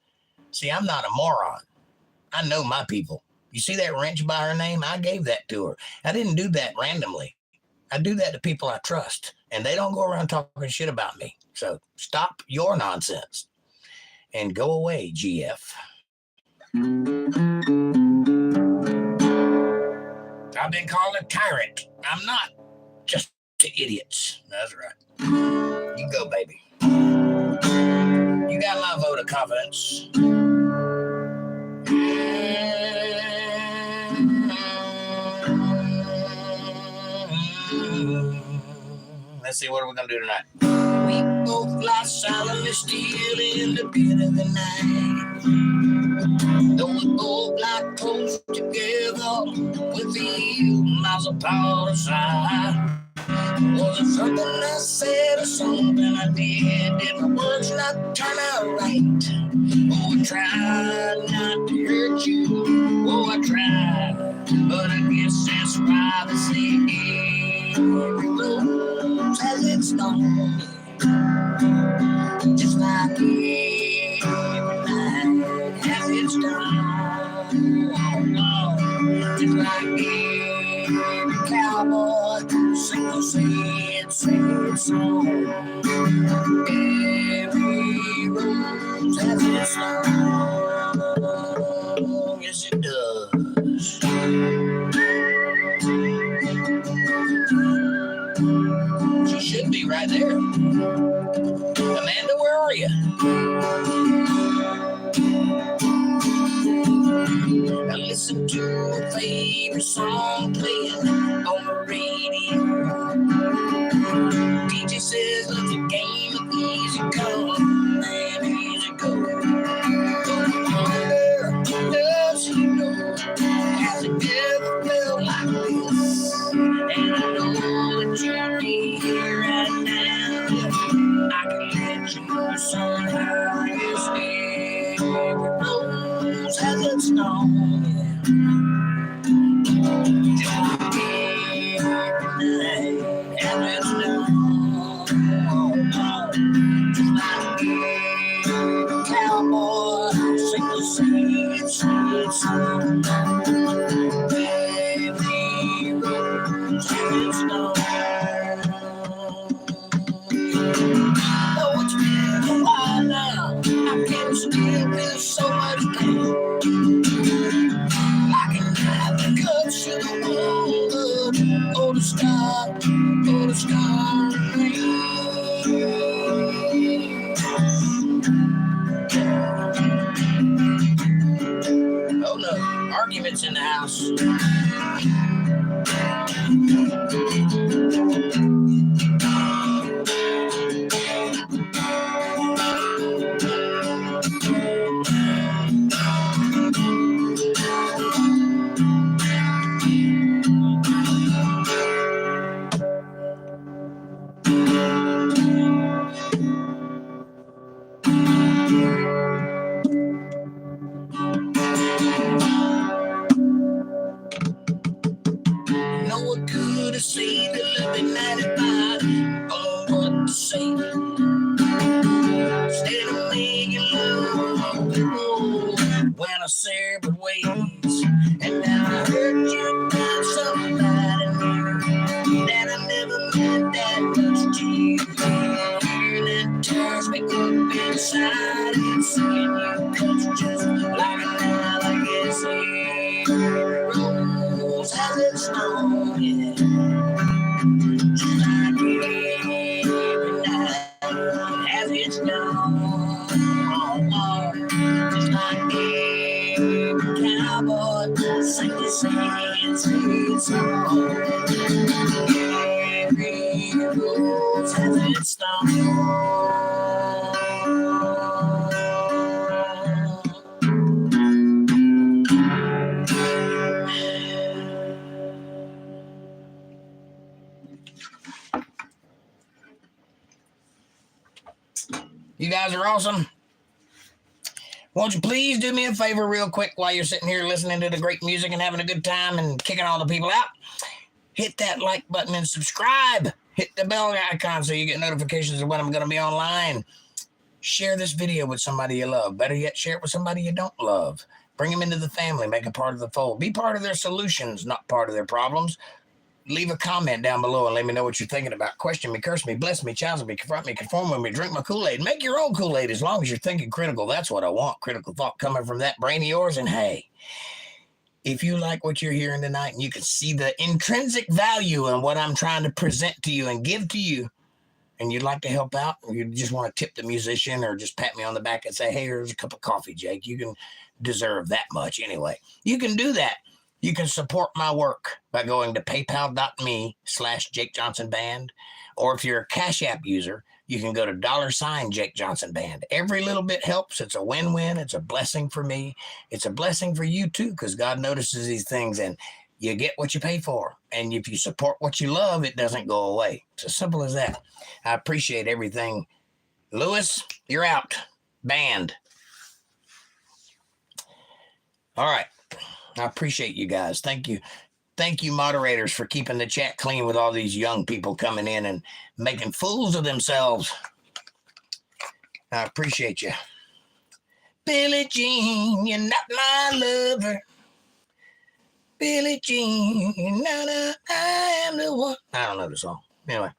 See, I'm not a moron. I know my people. You see that wrench by her name? I gave that to her. I didn't do that randomly. I do that to people I trust, and they don't go around talking shit about me. So stop your nonsense and go away, GF. I've been called a tyrant. I'm not, just to idiots. That's right. You go, baby. You got my vote of confidence. Let's see, what are we going to do tonight? We both lie silently still in the pit of the night. Though we both lie close together with the miles apart aside. Was it something I said or something I did? Did my words not turn out right? Oh, I tried not to hurt you. Oh, I tried, but I guess that's why they say every rose has its thorn. Just like every night has its dawn. Just like every cowboy sing a sad song. Every rose has its thorn. Yes, it does. She should be right there. Amanda, where are you? I listen to a favorite song playing on the radio. DJ says it's a game of easy come and easy go. But I wonder, does he know, has it ever felt like this? And I know that you're here right now. I can let you somehow. Yes, every rose has its thorn. Just like every night has its dawn. Just like every cowboy sing the sad song. Every rose has its thorn. Oh, it's been a while now. I can still feel so much pain. I can have the guts to the wound, oh, the scar rain. Oh no, arguments in the house. No one could have seen the living 95 on what to say. Instead of making love when I separate ways. And now I heard you about somebody new that I never meant that much to you. And it tears me up inside and seeing you comes just like a knife. I guess every rose has its thorn, yeah. Just like every night has its dawn. Just like every cowboy sing the sad song. Every rose has its thorn. You guys are awesome. Won't you please do me a favor real quick while you're sitting here listening to the great music and having a good time and kicking all the people out? Hit that like button and subscribe. Hit the bell icon so you get notifications of when I'm going to be online. Share this video with somebody you love. Better yet, share it with somebody you don't love. Bring them into the family. Make a part of the fold. Be part of their solutions, not part of their problems. Leave a comment down below and let me know what you're thinking about. Question me, curse me, bless me, challenge me, confront me, conform with me, drink my Kool-Aid. Make your own Kool-Aid as long as you're thinking critical. That's what I want. Critical thought coming from that brain of yours. And hey, if you like what you're hearing tonight and you can see the intrinsic value in what I'm trying to present to you and give to you, and you'd like to help out, or you just want to tip the musician or just pat me on the back and say, hey, here's a cup of coffee, Jake. You can deserve that much anyway. You can do that. You can support my work by going to paypal.me/Jake Johnson Band. Or if you're a Cash App user, you can go to $Jake Johnson Band. Every little bit helps. It's a win-win. It's a blessing for me. It's a blessing for you too, because God notices these things. And You get what you pay for. And if you support what you love, it doesn't go away. It's as simple as that. I appreciate everything. Lewis, you're out. Banned. All right. I appreciate you guys. Thank you. Thank you, moderators, for keeping the chat clean with all these young people coming in and making fools of themselves. I appreciate you. Billie Jean, you're not my lover. Billie Jean, I am the one. I don't know the song. Anyway,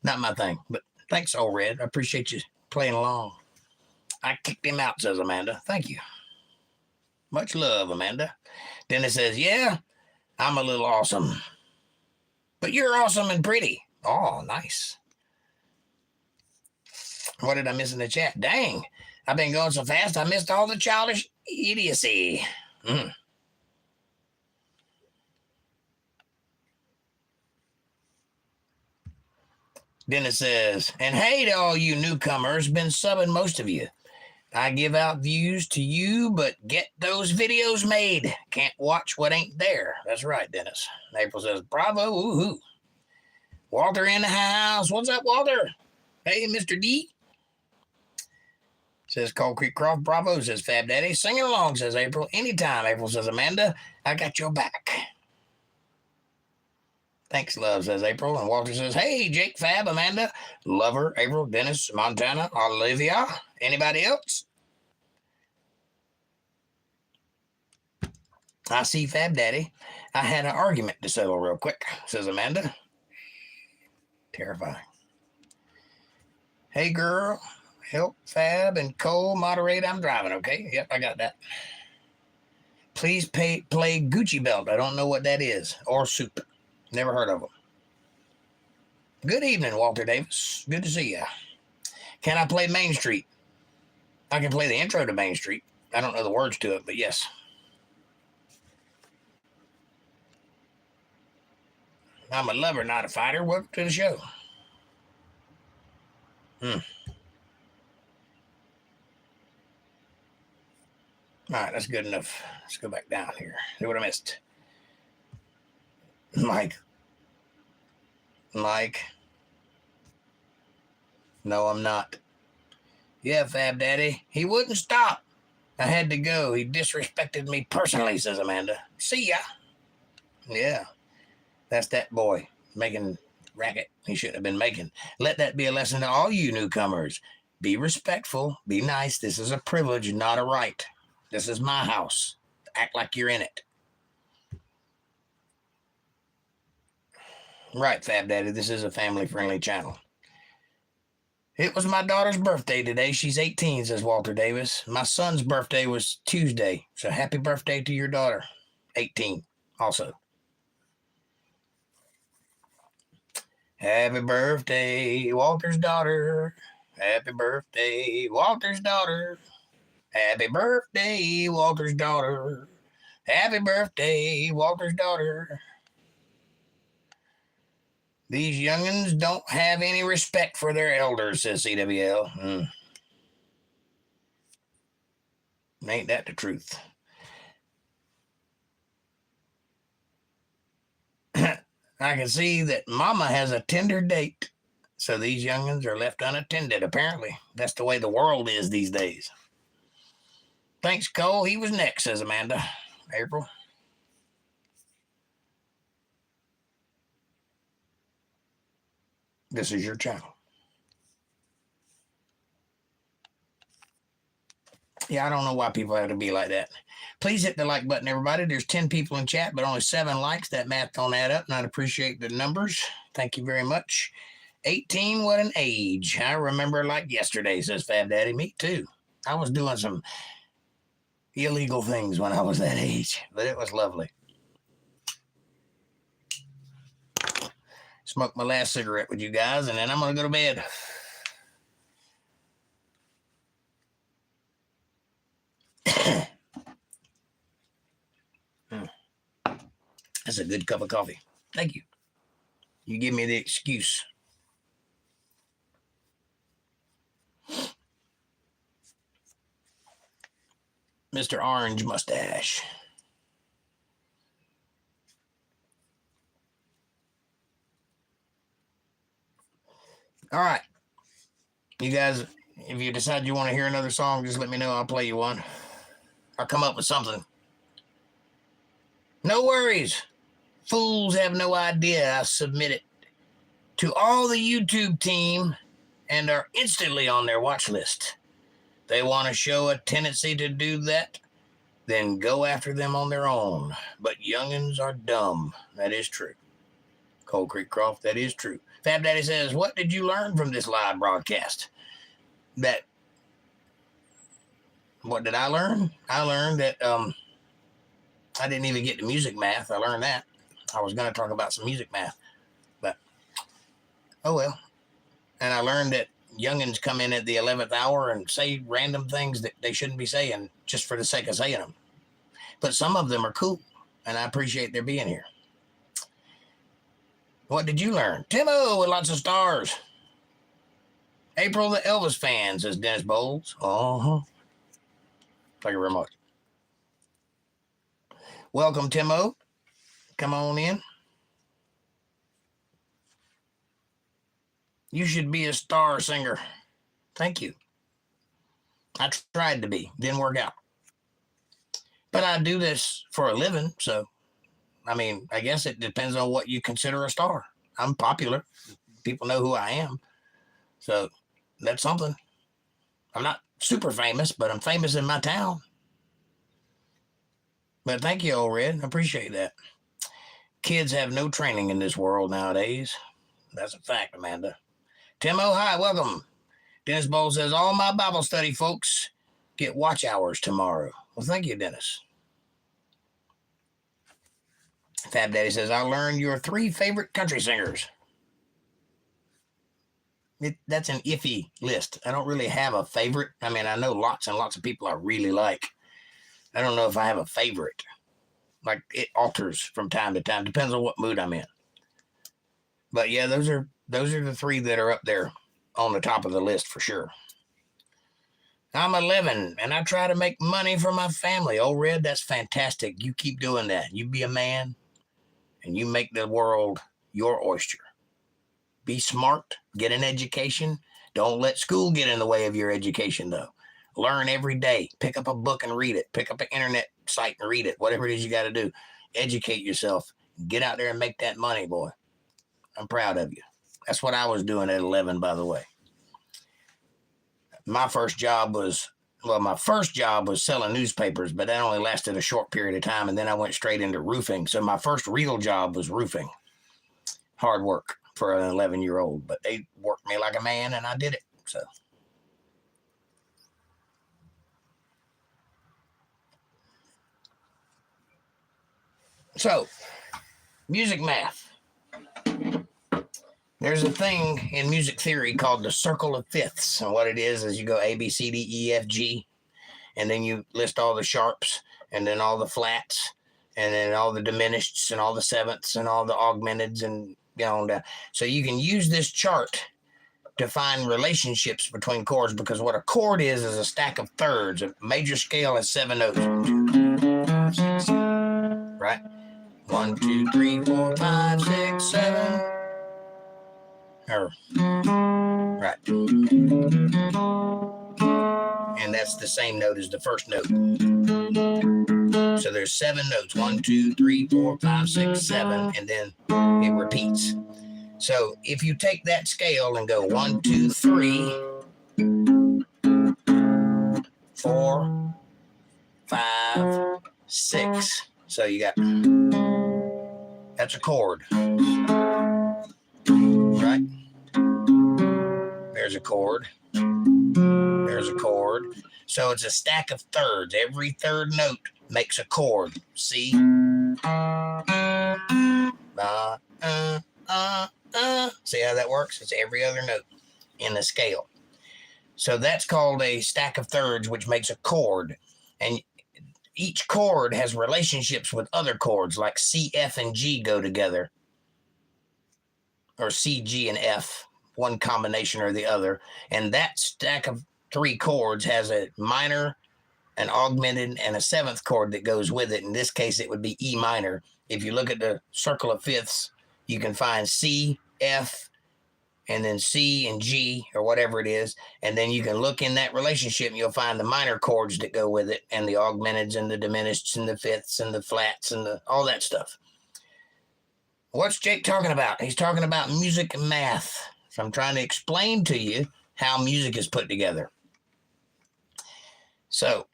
not my thing. But thanks, Old Red. I appreciate you playing along. I kicked him out, says Amanda. Thank you. Much love, Amanda. Dennis says, yeah, I'm a little awesome. But you're awesome and pretty. Oh, nice. What did I miss in the chat? Dang, I've been going so fast, I missed all the childish idiocy. Dennis says, and hey to all you newcomers, been subbing most of you. I give out views to you, but get those videos made. Can't watch what ain't there. That's right, Dennis. April says, bravo, woohoo. Walter in the house. What's up, Walter? Hey, Mr. D. Says Cold Creek Croft, bravo, says Fab Daddy. Singing along, says April. Anytime, April says Amanda. I got your back. Thanks, love, says April. And Walter says, hey, Jake, Fab, Amanda, Lover, April, Dennis, Montana, Olivia. Anybody else? I see Fab Daddy. I had an argument to settle real quick, says Amanda. Terrifying. Hey, girl, help Fab and Cole moderate. I'm driving, okay? Yep, I got that. Please play Gucci Belt. I don't know what that is. Or Soup. Never heard of them. Good evening, Walter Davis. Good to see you. Can I play Main Street? I can play the intro to Main Street. I don't know the words to it, but yes. I'm a lover, not a fighter. Welcome to the show. All right, that's good enough. Let's go back down here. See what I missed. Mike. No, I'm not. Yeah, Fab Daddy. He wouldn't stop. I had to go. He disrespected me personally, says Amanda. See ya. Yeah, that's that boy making racket he shouldn't have been making. Let that be a lesson to all you newcomers. Be respectful. Be nice. This is a privilege, not a right. This is my house. Act like you're in it. Right, Fab Daddy. This is a family-friendly channel. It was my daughter's birthday today. She's 18, says Walter Davis. My son's birthday was Tuesday. So happy birthday to your daughter. 18 also. Happy birthday, Walter's daughter. Happy birthday, Walter's daughter. Happy birthday, Walter's daughter. Happy birthday, Walter's daughter. These youngins don't have any respect for their elders, says CWL. Ain't that the truth? I can see that Mama has a tender date. So these youngins are left unattended, apparently. That's the way the world is these days. Thanks, Cole. He was next, says Amanda. April. This is your channel. Yeah, I don't know why people have to be like that. Please hit the like button, everybody. There's 10 people in chat, but only 7 likes. That math don't add up, and I'd appreciate the numbers. Thank you very much. 18, what an age. I remember like yesterday, says Fab Daddy. Me too. I was doing some illegal things when I was that age, but it was lovely. Smoke my last cigarette with you guys, and then I'm going to go to bed. That's a good cup of coffee. Thank you. You give me the excuse. Mr. Orange Mustache. You guys, if you decide you want to hear another song, just let me know. I'll play you one. I'll come up with something. No worries. Fools have no idea I submit it to all the YouTube team and are instantly on their watch list. They want to show a tendency to do that, then go after them on their own. But youngins are dumb. That is true. Cold Creek Croft, that is true. Fab Daddy says, what did you learn from this live broadcast? What did I learn? I learned that I didn't even get to music math. I learned that. I was going to talk about some music math, but oh well. And I learned that youngins come in at the 11th hour and say random things that they shouldn't be saying just for the sake of saying them. But some of them are cool, and I appreciate their being here. What did you learn? Timo with lots of stars. April the Elvis fan, says Dennis Bowles. Uh-huh. Thank you very much. Welcome, Timo. Come on in. You should be a star singer. Thank you. I tried to be. Didn't work out. But I do this for a living, so, I mean, I guess it depends on what you consider a star. I'm popular. People know who I am. So, that's something. I'm not super famous, but I'm famous in my town. But thank you, Old Red. I appreciate that. Kids have no training in this world nowadays. That's a fact, Amanda. Timo, hi, welcome. Dennis Bowl says, all my Bible study folks get watch hours tomorrow. Well, thank you, Dennis. Fab Daddy says, I learned your 3 favorite country singers. That's an iffy list. I don't really have a favorite. I mean, I know lots and lots of people I really like. I don't know if I have a favorite. Like, it alters from time to time. Depends on what mood I'm in. But yeah, those are the 3 that are up there on the top of the list for sure. I'm 11 and I try to make money for my family. Oh, Red, that's fantastic. You keep doing that. You be a man and you make the world your oyster. Be smart, get an education. Don't let school get in the way of your education, though. Learn every day. Pick up a book and read it. Pick up an internet site and read it. Whatever it is you got to do. Educate yourself. Get out there and make that money, boy. I'm proud of you. That's what I was doing at 11, by the way. My first job was selling newspapers, but that only lasted a short period of time, and then I went straight into roofing. So my first real job was roofing. Hard work for an 11-year-old, but they worked me like a man, and I did it. So, music math. There's a thing in music theory called the circle of fifths. And what it is you go A, B, C, D, E, F, G. And then you list all the sharps and then all the flats and then all the diminished and all the sevenths and all the augmenteds and on down. So you can use this chart to find relationships between chords because what a chord is a stack of thirds. A major scale has 7 notes. 6, right? 1, 2, 3, 4, 5, 6, 7. Right. And that's the same note as the first note. So there's 7 notes. 1, 2, 3, 4, 5, 6, 7. And then it repeats. So if you take that scale and go 1, 2, 3, 4, 5, 6. So you got, that's a chord. Right? There's a chord. There's a chord. So it's a stack of thirds. Every third note makes a chord. See? See how that works? It's every other note in the scale. So that's called a stack of thirds, which makes a chord. And each chord has relationships with other chords, like C, F, and G go together. Or C, G, and F, one combination or the other. And that stack of 3 chords has a minor, an augmented, and a 7th chord that goes with it. In this case, it would be E minor. If you look at the circle of fifths, you can find C, F, and then C and G or whatever it is. And then you can look in that relationship and you'll find the minor chords that go with it, and the augmenteds and the diminished and the fifths and the flats and all that stuff. What's Jake talking about? He's talking about music and math. So I'm trying to explain to you how music is put together. So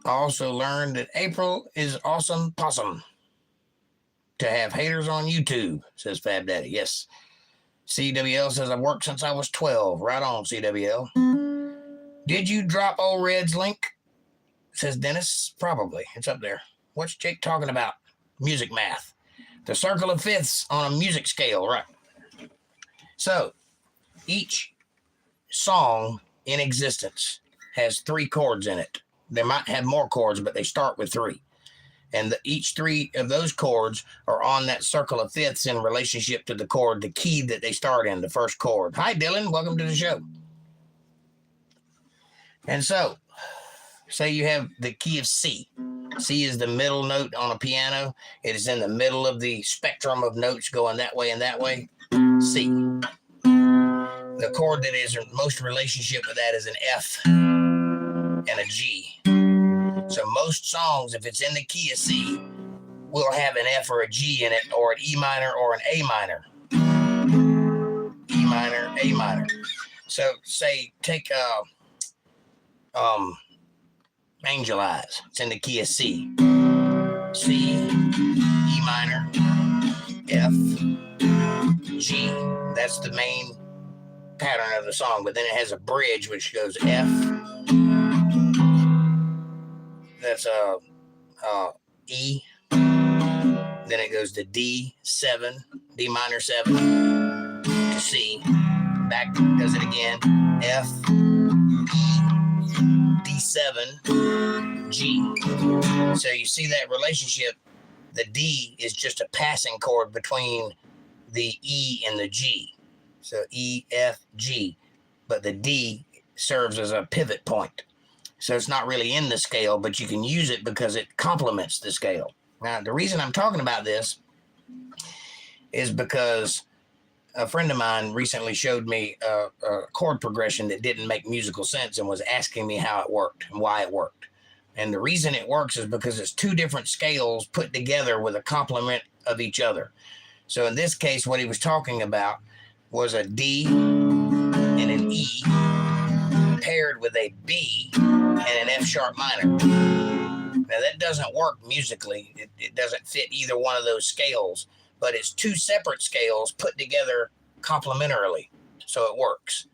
I also learned that April is awesome possum. To have haters on YouTube, says Fab Daddy. Yes. CWL says, I've worked since I was 12. Right on, CWL. Did you drop old Red's link? Says Dennis. Probably. It's up there. What's Jake talking about? Music math. The circle of fifths on a music scale, right? So, each song in existence has 3 chords in it. They might have more chords, but they start with 3. And each 3 of those chords are on that circle of fifths in relationship to the chord, the key that they start in, the first chord. Hi, Dylan. Welcome to the show. And so, say you have the key of C. C is the middle note on a piano. It is in the middle of the spectrum of notes going that way and that way. C. The chord that is in most relationship with that is an F and a G. So most songs, if it's in the key of C, will have an F or a G in it, or an E minor or an A minor. E minor, A minor. So say, take Angel Eyes. It's in the key of C. C, E minor, F, G. That's the main pattern of the song, but then it has a bridge which goes F. That's E. Then it goes to D7, D minor 7, to C. Back, does it again. F, E, D7, G. So you see that relationship. The D is just a passing chord between the E and the G. So E, F, G. But the D serves as a pivot point. So it's not really in the scale, but you can use it because it complements the scale. Now, the reason I'm talking about this is because a friend of mine recently showed me a chord progression that didn't make musical sense and was asking me how it worked and why it worked. And the reason it works is because it's 2 different scales put together with a complement of each other. So in this case, what he was talking about was a D and an E paired with a B and an F sharp minor. Now that doesn't work musically. It doesn't fit either one of those scales, but it's 2 separate scales put together complementarily, so it works.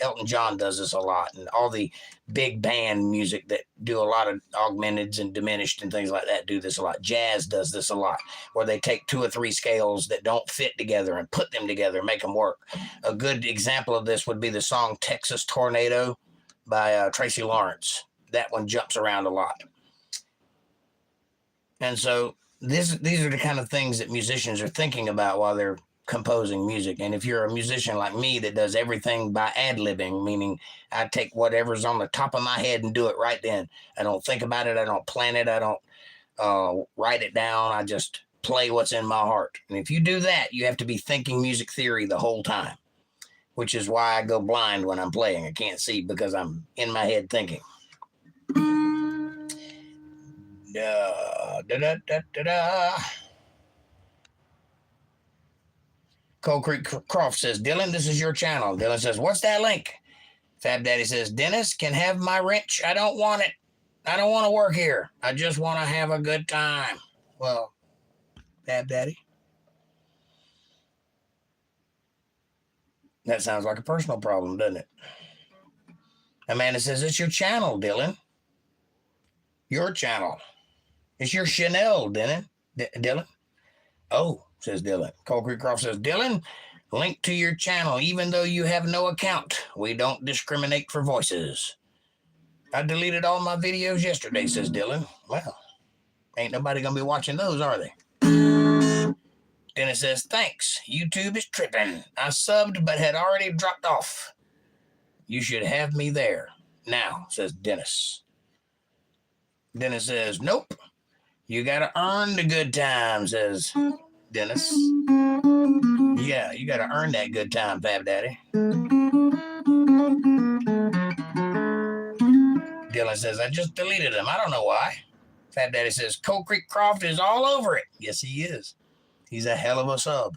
Elton John does this a lot, and all the big band music that do a lot of augmenteds and diminished and things like that do this a lot. Jazz does this a lot, where they take 2 or 3 scales that don't fit together and put them together and make them work. A good example of this would be the song Texas Tornado by Tracy Lawrence. That one jumps around a lot. And so these are the kind of things that musicians are thinking about while they're composing music. And if you're a musician like me that does everything by ad-libbing, meaning I take whatever's on the top of my head and do it right then. I don't think about it. I don't plan it. I don't write it down. I just play what's in my heart. And if you do that, you have to be thinking music theory the whole time, which is why I go blind when I'm playing. I can't see because I'm in my head thinking. Cold Creek Croft says, Dylan, this is your channel. Dylan says, what's that link? Fab Daddy says, Dennis can have my wrench. I don't want it. I don't want to work here. I just want to have a good time. Well, Fab Daddy, that sounds like a personal problem, doesn't it? Amanda says, it's your channel, Dylan. Your channel. It's your Chanel, Dylan. Oh, says Dylan. Cold Creek Croft says, Dylan, link to your channel even though you have no account. We don't discriminate for voices. I deleted all my videos yesterday, says Dylan. Well, ain't nobody going to be watching those, are they? Dennis says, thanks. YouTube is tripping. I subbed but had already dropped off. You should have me there now, says Dennis. Dennis says, nope. You gotta earn the good time, says Dennis. Yeah, you gotta earn that good time, Fab Daddy. Dylan says, I just deleted him. I don't know why. Fab Daddy says, Coal Creek Croft is all over it. Yes, he is. He's a hell of a sub.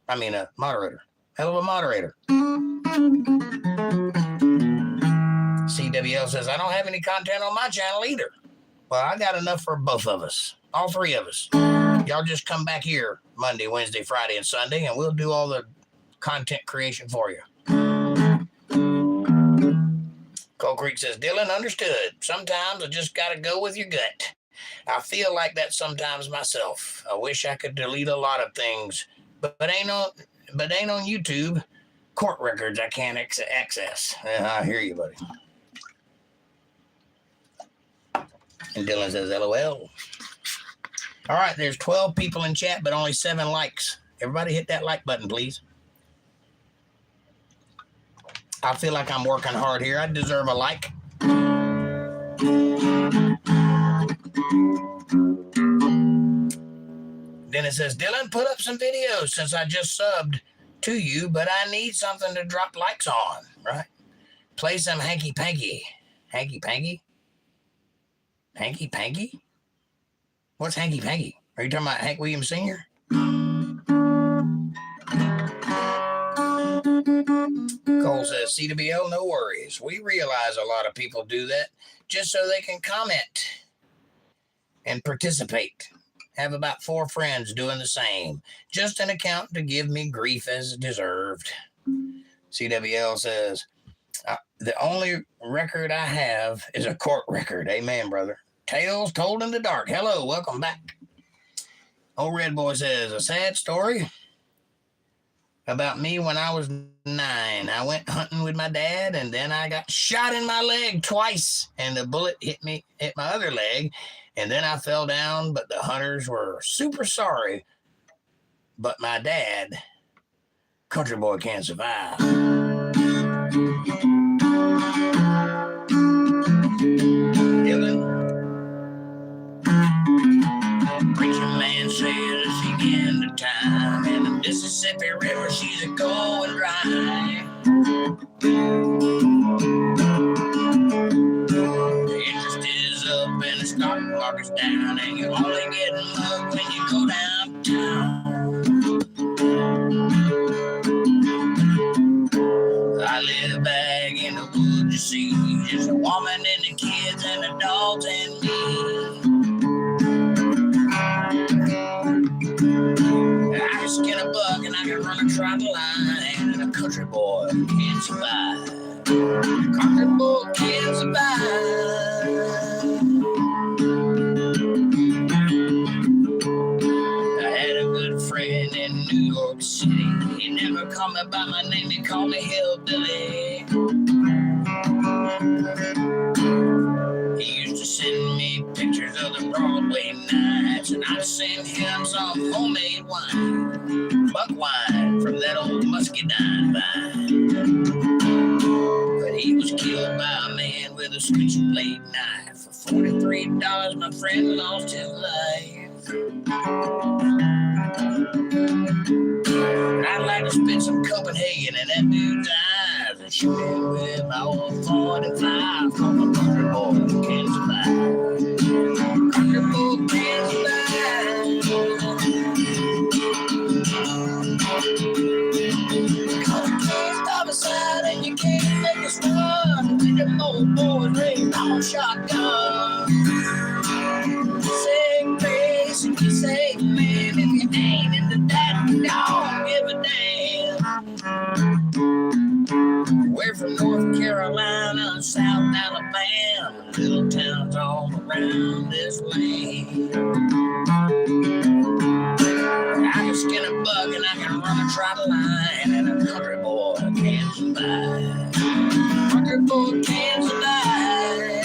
I mean, a moderator. Hell of a moderator. CWL says, I don't have any content on my channel either. Well, I got enough for both of us. All three of us. Y'all just come back here Monday, Wednesday, Friday, and Sunday, and we'll do all the content creation for you. Coal Creek says, Dylan, understood. Sometimes I just got to go with your gut. I feel like that sometimes myself. I wish I could delete a lot of things, but ain't on YouTube. Court records I can't access. I hear you, buddy. And Dylan says, LOL. All right, there's 12 people in chat, but only 7 likes. Everybody hit that like button, please. I feel like I'm working hard here. I deserve a like. Then it says, Dylan, put up some videos since I just subbed to you, but I need something to drop likes on, right? Play some hanky-panky. Hanky-panky? Hanky-panky? What's hanky-panky? Are you talking about Hank Williams Sr.? Cole says, CWL, no worries. We realize a lot of people do that just so they can comment and participate. Have about 4 friends doing the same. Just an account to give me grief as deserved. CWL says, the only record I have is a court record. Amen, brother. Tales told in the dark. Hello, welcome back. Old Red Boy says, a sad story about me when I was 9. I went hunting with my dad, and then I got shot in my leg twice, and the bullet hit my other leg, and then I fell down, but the hunters were super sorry. But my dad, country boy, can't survive. Dylan. Preacher man says he in the time, and the Mississippi River, she's a-going dry. The interest is up and the stock market's down, and you only get mugged when you go downtown. I live back in the woods, you see, just a woman and the kids and the dogs and me. I can skin a buck and I can run a trotting line, and a country boy can't survive. Country boy can't survive. I had a good friend in New York City. He never called me by my name, he called me Hillbilly. He used to send me pictures of the Broadway nights, and I'd send him some homemade wine, buck wine from that old muscadine vine. But he was killed by a man with a switchblade knife. For $43, my friend lost his life. I'd like to spend some Copenhagen in that dude's eyes and shoot him with my old 45. Cause a country boy can't survive. Country boy can't survive. Cause you can't stop aside and you can't make us run. With them old boys raised on shotgun. Say grace and you say man, if you ain't into that, don't give a damn. We're from North Carolina, South Alabama, little towns all around this land. I can skin a buck and I can run a trotting line, and a country boy can't survive. Country boy can't survive.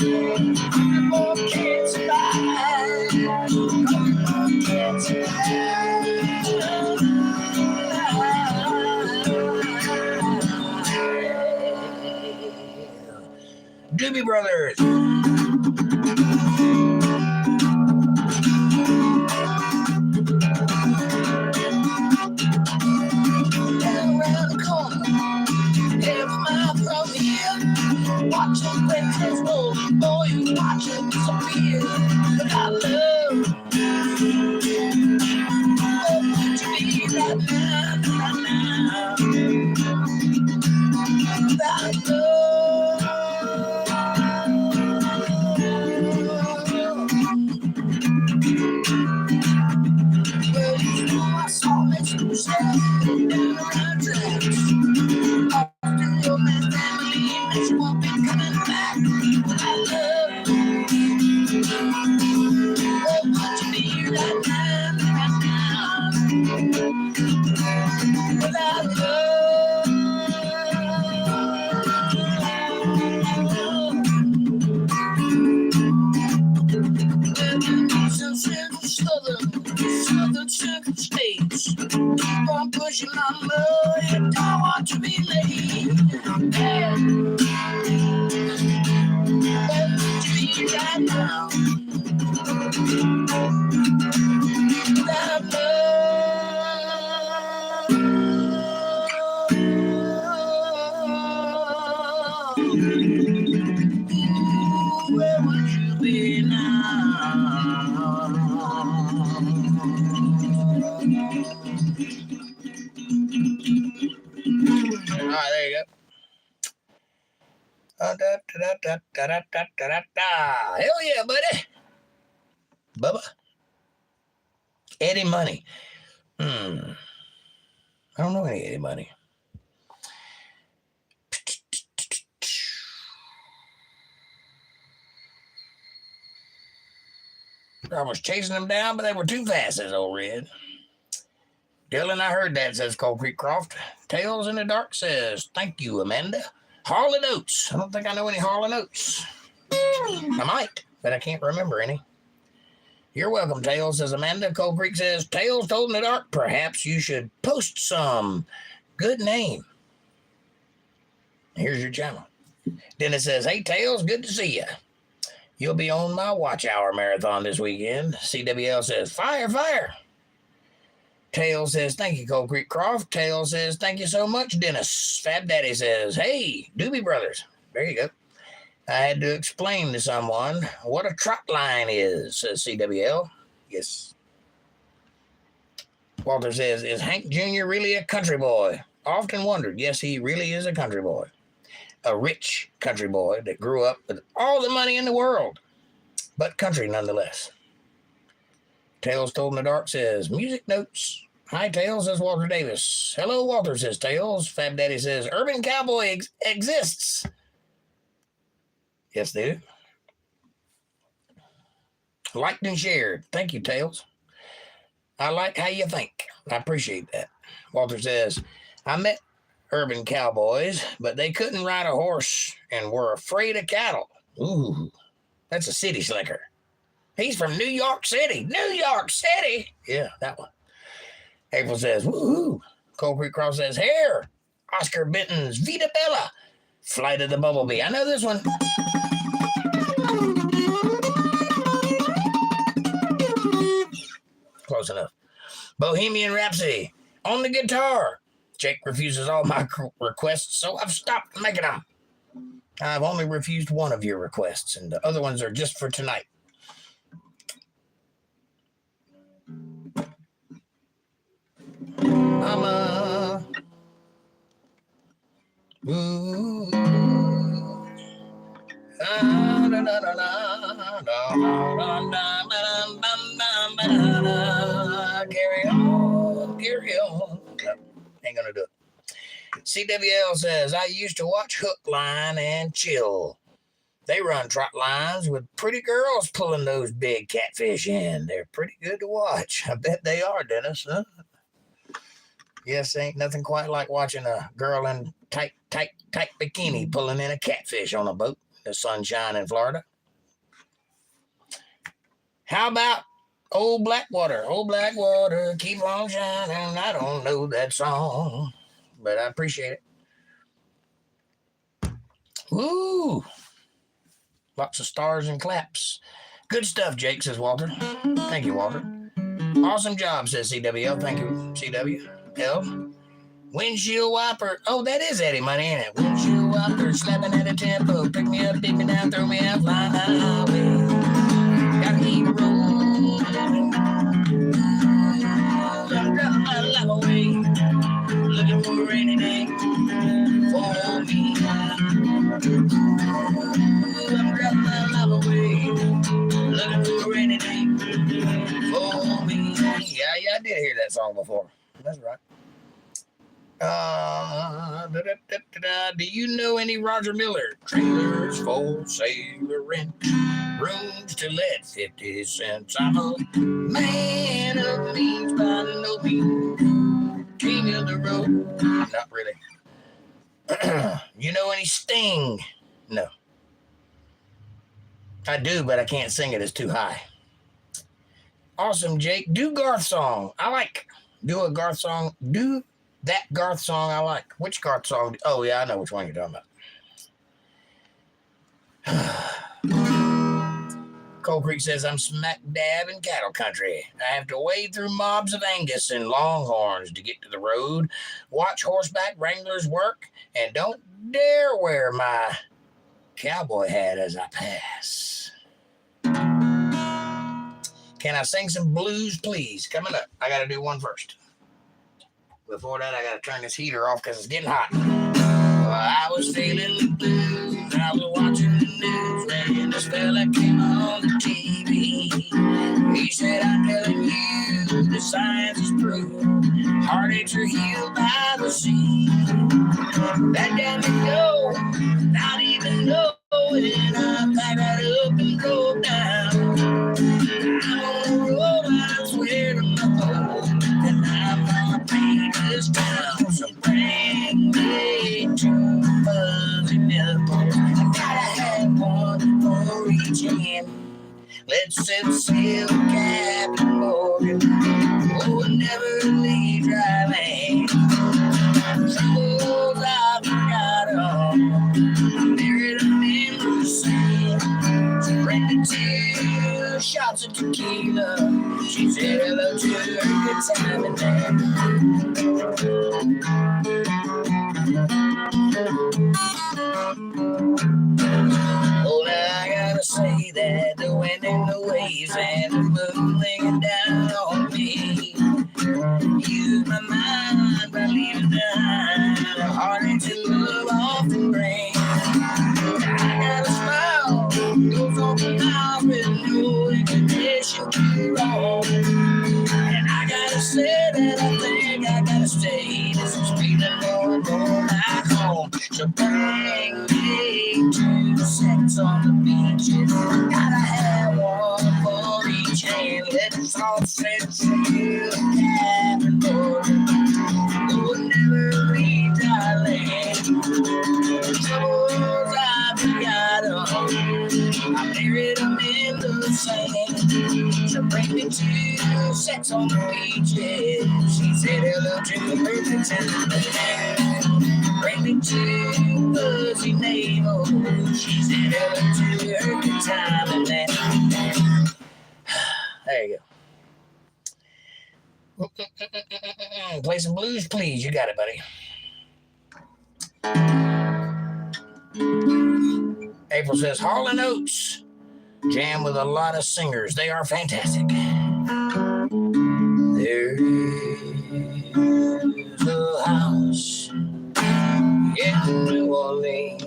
Country boy can't survive. Country boy can't survive. Doobie Brothers. watch them pictures roll, boy, you watch them disappear. But I love, oh, would you be right now, without love. Well, you know I saw Miss Michelle down the tracks. Often your man family, and she won't be coming back. But I love, oh, would you be right now, without love. Southern states. Keep on pushing my love, you don't want to be late. Yeah. Where would you be right now? Without love. Ooh, where would you be now? All right, there you go. Hell yeah, buddy. Bubba. Eddie Money. I don't know any Eddie Money. I was chasing them down, but they were too fast, says old Red. Dylan, I heard that, says Cold Creek Croft. Tales in the Dark says, thank you, Amanda. Harlan Oates. I don't think I know any Harlan Oates. I might, but I can't remember any. You're welcome, Tales, says Amanda. Cold Creek says, Tales told in the dark. Perhaps you should post some. Good name. Here's your channel. Dennis says, hey, Tales, good to see you. You'll be on my watch hour marathon this weekend. CWL says, fire, fire. Tails says, thank you, Cold Creek Croft. Tails says, thank you so much, Dennis. Fab Daddy says, hey, Doobie Brothers. There you go. I had to explain to someone what a trot line is, says CWL. Yes. Walter says, is Hank Jr. really a country boy? Often wondered. Yes, he really is a country boy. A rich country boy that grew up with all the money in the world, but country nonetheless. Tales Told in the Dark says, music notes. Hi, Tales, says Walter Davis. Hello, Walter, says Tales. Fab Daddy says, Urban Cowboy exists. Yes, they do. Liked and shared. Thank you, Tales. I like how you think. I appreciate that. Walter says, I met urban cowboys, but they couldn't ride a horse and were afraid of cattle. Ooh, that's a city slicker. He's from New York City. New York City. Yeah, that one. April says, woohoo. Cold Creek Cross says, here. Oscar Benton's Vita Bella. Flight of the Bumblebee. I know this one. Close enough. Bohemian Rhapsody. On the guitar. Jake refuses all my requests, so I've stopped making them. I've only refused one of your requests, and the other ones are just for tonight. Mama. Ooh. Carry on, carry on. Ain't gonna do it. CWL says, I used to watch Hook, Line, and Chill. They run trot lines with pretty girls pulling those big catfish in. They're pretty good to watch. I bet they are, Dennis. Huh? Yes, ain't nothing quite like watching a girl in tight bikini pulling in a catfish on a boat in the sunshine in Florida. How about Old Blackwater? Old Blackwater, keep on shining. I don't know that song, but I appreciate it. Woo! Lots of stars and claps. Good stuff, Jake, says Walter. Thank you, Walter. Awesome job, says CWL. Thank you, CWL. Windshield wiper. Oh, that is Eddie Money, ain't it? Windshield wiper, slapping at a tempo. Pick me up, pick me down, throw me out, fly highway. Gotta keep rolling. I'm driving my life away. Looking for a rainy day for me. I'm driving my life away. Looking for a rainy day for me. Yeah, I did hear that song before. That's right. Do you know any Roger Miller? Trailers for sale or rent, rooms to let, 50 cents. I'm a man of means by no means, king of the road. Not really. You know any Sting? No. I do, but I can't sing it. It's too high. Awesome, Jake. Do Garth song. I like. Do a Garth song. Do that Garth song I like. Which Garth song? Oh, yeah, I know which one you're talking about. Cold Creek says, I'm smack dab in cattle country. I have to wade through mobs of Angus and Longhorns to get to the road, watch horseback wranglers work, and don't dare wear my cowboy hat as I pass. Can I sing some blues, please? Coming up. I got to do one first. Before that, I got to turn this heater off because it's getting hot. Well, I was feeling the blues. I was watching the news, and this fella came on the TV. He said, I'm telling you, the science is proved. Heartaches are healed by the sea. That got me go, not even knowing. I packed right up and drove down. I'm on the road, I swear to my God, and I'm gonna paint this town. So bring me two fuzzy nipples. I gotta have one for each hand. Let's set sail, Captain Morgan. Oh, and never leave dry land. Troubles I've got on, buried them in the sand. So bring me two shots of tequila. She said hello to her, good time in there. Oh, now I gotta say that the wind and the waves and the moon laying down on me. Use my mind by leaving behind the heartaches and love often bring. I got a smile, goes on for miles with no inclination to wrong. And I gotta say that I think I gotta stay. This is feeling more and more like home. So bring me two sets on the beaches. Gotta have one for each hand. Let's all set sail, Captain Morgan. We'll never leave our land. Troubles I've got on, I buried them in the sand. So bring me two sets on the beaches. She said hello to the perfect time. Bring me two fuzzy navels. She said hello to her good time and then. There you go. Play some blues, please. You got it, buddy. April says, Hall & Oates. Jam with a lot of singers. They are fantastic. There is a house in New Orleans.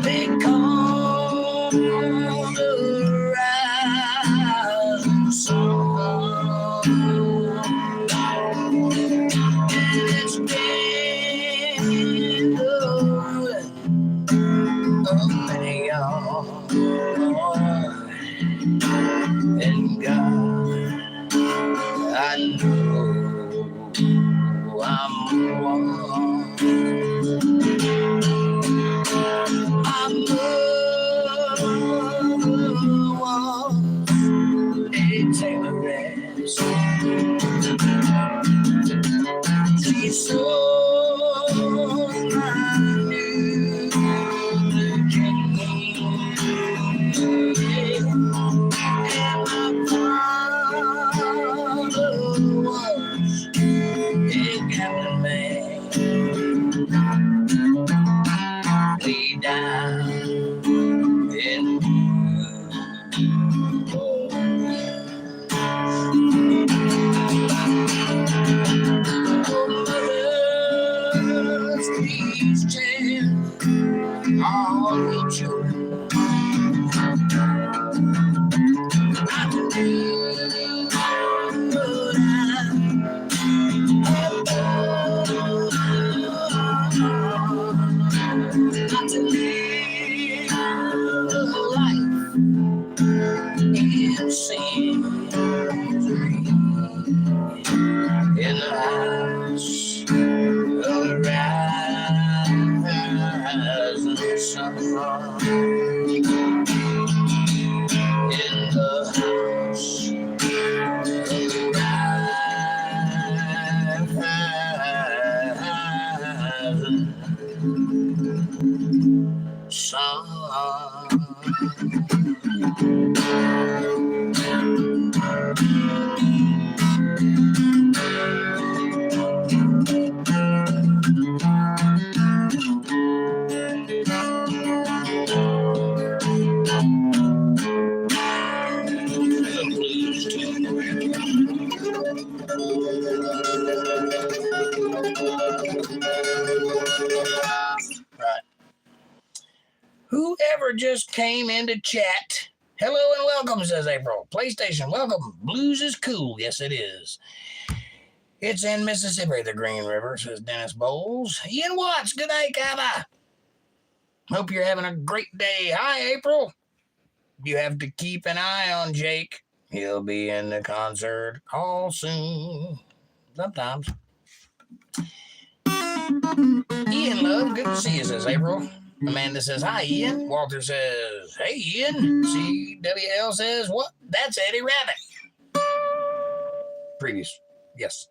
They call the Rising Sun. And it's been the ruin of many young and God, I know I'm one. I'm the one. They take the rest. She sold my new blue jeans. And my father was or just came into chat, hello and welcome, says April. PlayStation, welcome. Blues is cool. Yes, it is. It's in Mississippi, the Green River, says Dennis Bowles. Ian Watts, good day, Kava. Hope you're having a great day. Hi, April. You have to keep an eye on Jake. He'll be in the concert all soon. Sometimes. Ian Love, good to see you, says April. Amanda says, hi, Ian. Walter says, hey, Ian. CWL says, what? That's Eddie Rabbit. Previous. Yes.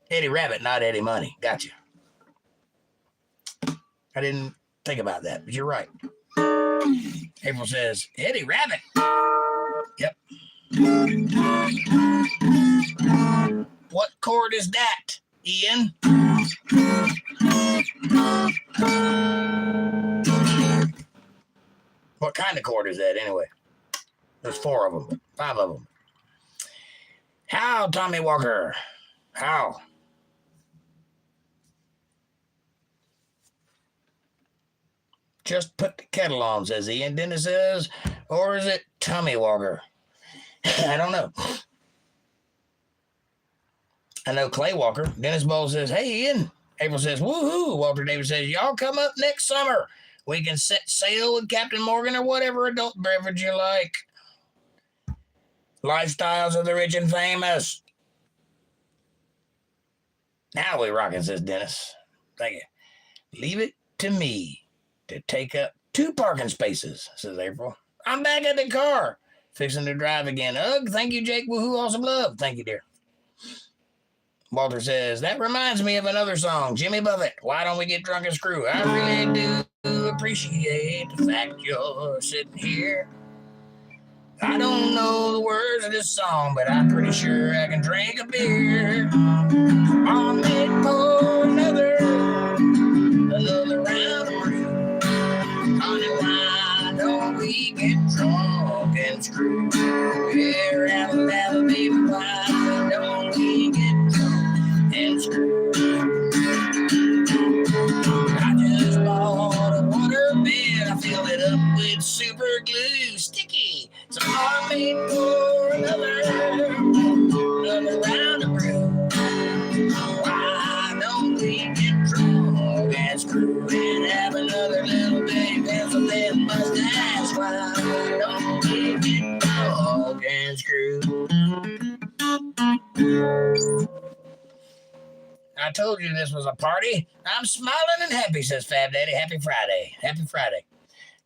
Eddie Rabbit, not Eddie Money. Gotcha. I didn't think about that, but you're right. April says, Eddie Rabbit. Yep. What chord is that, Ian? What kind of chord is that, anyway? There's 4 of them, 5 of them. How, Tommy Walker? How? Just put the kettle on, says Ian. Dennis says, or is it Tommy Walker? I don't know. I know Clay Walker. Dennis Bowl says, hey, Ian. April says, woohoo. Walter Davis says, y'all come up next summer. We can set sail with Captain Morgan or whatever adult beverage you like. Lifestyles of the rich and famous. Now we rockin', says Dennis. Thank you. Leave it to me to take up 2 parking spaces, says April. I'm back at the car. Fixing to drive again. Ugh, thank you, Jake. Woohoo, awesome love. Thank you, dear. Walter says, that reminds me of another song, Jimmy Buffett. Why don't we get drunk and screw? I really do appreciate the fact you're sitting here. I don't know the words of this song, but I'm pretty sure I can drink a beer. On me pour another round of brew. Honey, why don't we get drunk and screw? Yeah, rattle, baby, why don't we get drunk and screw? I just bought a water bed. I filled it up with super glue, sticky. So I may pour another round of brew. Why don't we get drunk and screw and have another little baby pencil and mustache? Why don't we get drunk and screw? I told you this was a party. I'm smiling and happy, says Fab Daddy. Happy Friday. Happy Friday.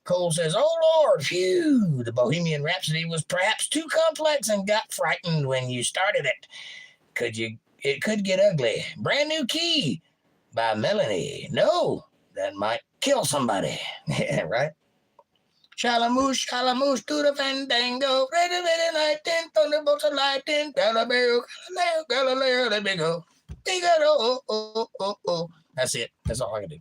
Cole says, oh, Lord, phew. The Bohemian Rhapsody was perhaps too complex and got frightened when you started it. It could get ugly. Brand new key by Melanie. No, that might kill somebody. Yeah, right? Shalamoosh, to the fandango. Ready, lightning, thunderbolts of lightning. Galileo, let me go. Oh. That's it. That's all I can do.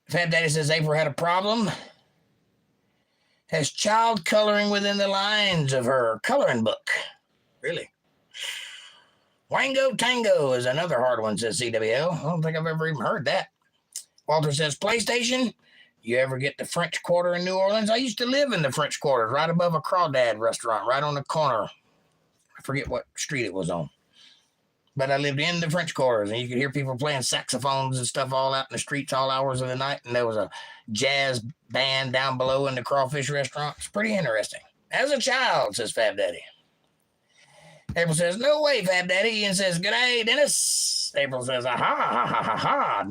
Fab Daddy says April had a problem. Has child coloring within the lines of her coloring book. Really? Wango Tango is another hard one, says CWL. I don't think I've ever even heard that. Walter says, PlayStation, you ever get the French Quarter in New Orleans? I used to live in the French Quarter, right above a Crawdad restaurant, right on the corner. I forget what street it was on. But I lived in the French Quarters, and you could hear people playing saxophones and stuff all out in the streets all hours of the night, and there was a jazz band down below in the Crawfish restaurant. It's pretty interesting. As a child, says Fab Daddy. April says, no way, Fab Daddy. Ian says, good day, Dennis. April says, aha.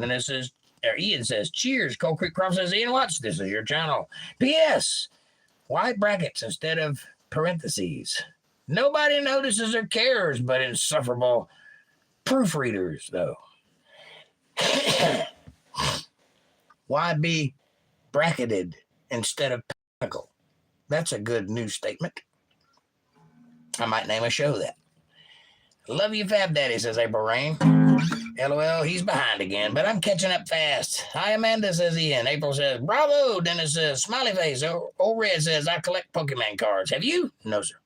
Ian says, cheers. Cold Creek Crop says, Ian Watts, this is your channel. P.S. Why brackets instead of parentheses? Nobody notices or cares, but insufferable proofreaders, though. Why be bracketed instead of pinnacle? That's a good news statement. I might name a show that. Love you, Fab Daddy, says April Rain. LOL, he's behind again, but I'm catching up fast. Hi, Amanda, says Ian. April says, bravo. Dennis says, smiley face. Old Red says, I collect Pokemon cards. Have you? No, sir.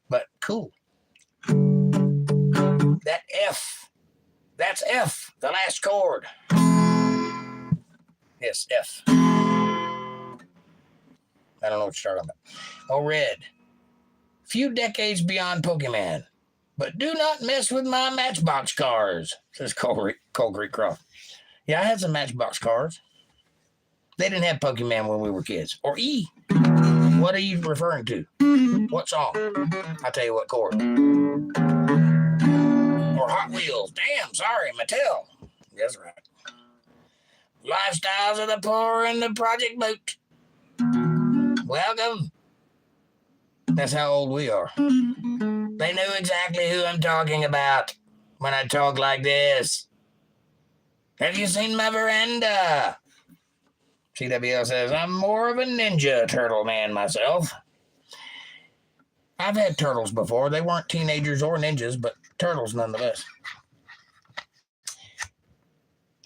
But cool. That F. That's F, the last chord. Yes, F. I don't know what you're talking about. Oh, red. Few decades beyond Pokemon, but do not mess with my Matchbox cars, says Cole Creek Croft. Yeah, I had some Matchbox cars. They didn't have Pokemon when we were kids. Or E. What are you referring to? What song? I'll tell you what chord. Or Hot Wheels. Damn, sorry, Mattel. That's right. Lifestyles of the poor and the Project Boot. Welcome. That's how old we are. They knew exactly who I'm talking about when I talk like this. Have you seen my veranda? CWL says, I'm more of a Ninja Turtle man myself. I've had turtles before. They weren't teenagers or ninjas, but turtles nonetheless.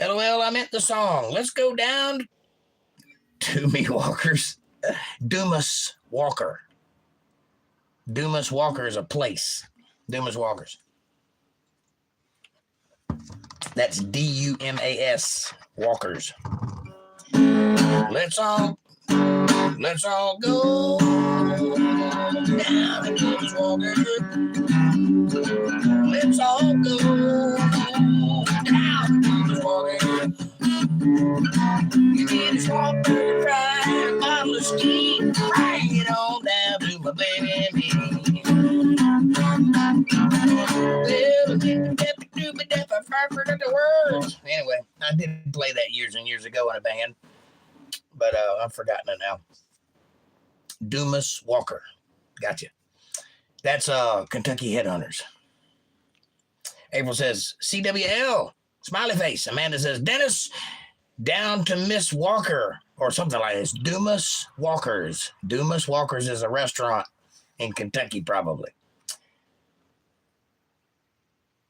LOL, I meant the song. Let's go down to me walkers. Dumas Walker. Dumas Walker is a place. Dumas Walkers. That's Dumas Walkers. Let's all go down to Dumas Walkers. Let's all go down to Dumas Walkers. You get a small burger fry and a bottle of steam. Bring it on down to my baby and me. I forgot the words. Anyway, I did play that years and years ago in a band, but I've forgotten it now. Dumas Walker. Gotcha. That's Kentucky Headhunters. April says, CWL. Smiley face. Amanda says, Dennis, down to Miss Walker. Or something like this. Dumas Walkers. Dumas Walkers is a restaurant in Kentucky, probably.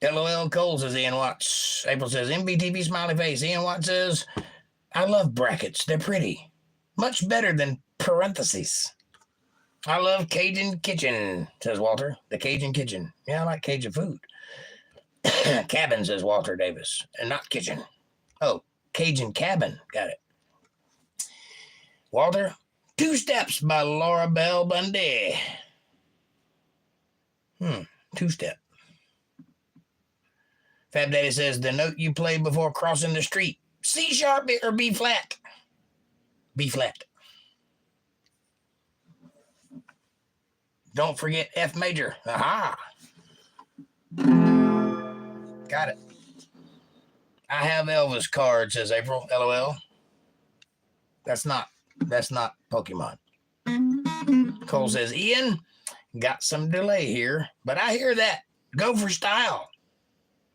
LOL Cole says Ian Watts. April says, MBTV smiley face. Ian Watts says, I love brackets. They're pretty. Much better than parentheses. I love Cajun Kitchen, says Walter. The Cajun Kitchen. Yeah, I like Cajun food. Cabin, says Walter Davis. And not kitchen. Oh, Cajun Cabin. Got it. Walter, Two Steps by Laura Bell Bundy. Two Step. Fab Daddy says, the note you played before crossing the street. C sharp or B flat? B flat. Don't forget F major. Aha. Got it. I have Elvis card, says April. LOL. That's not Pokemon. Cole says, Ian, got some delay here, but I hear that. Go for style,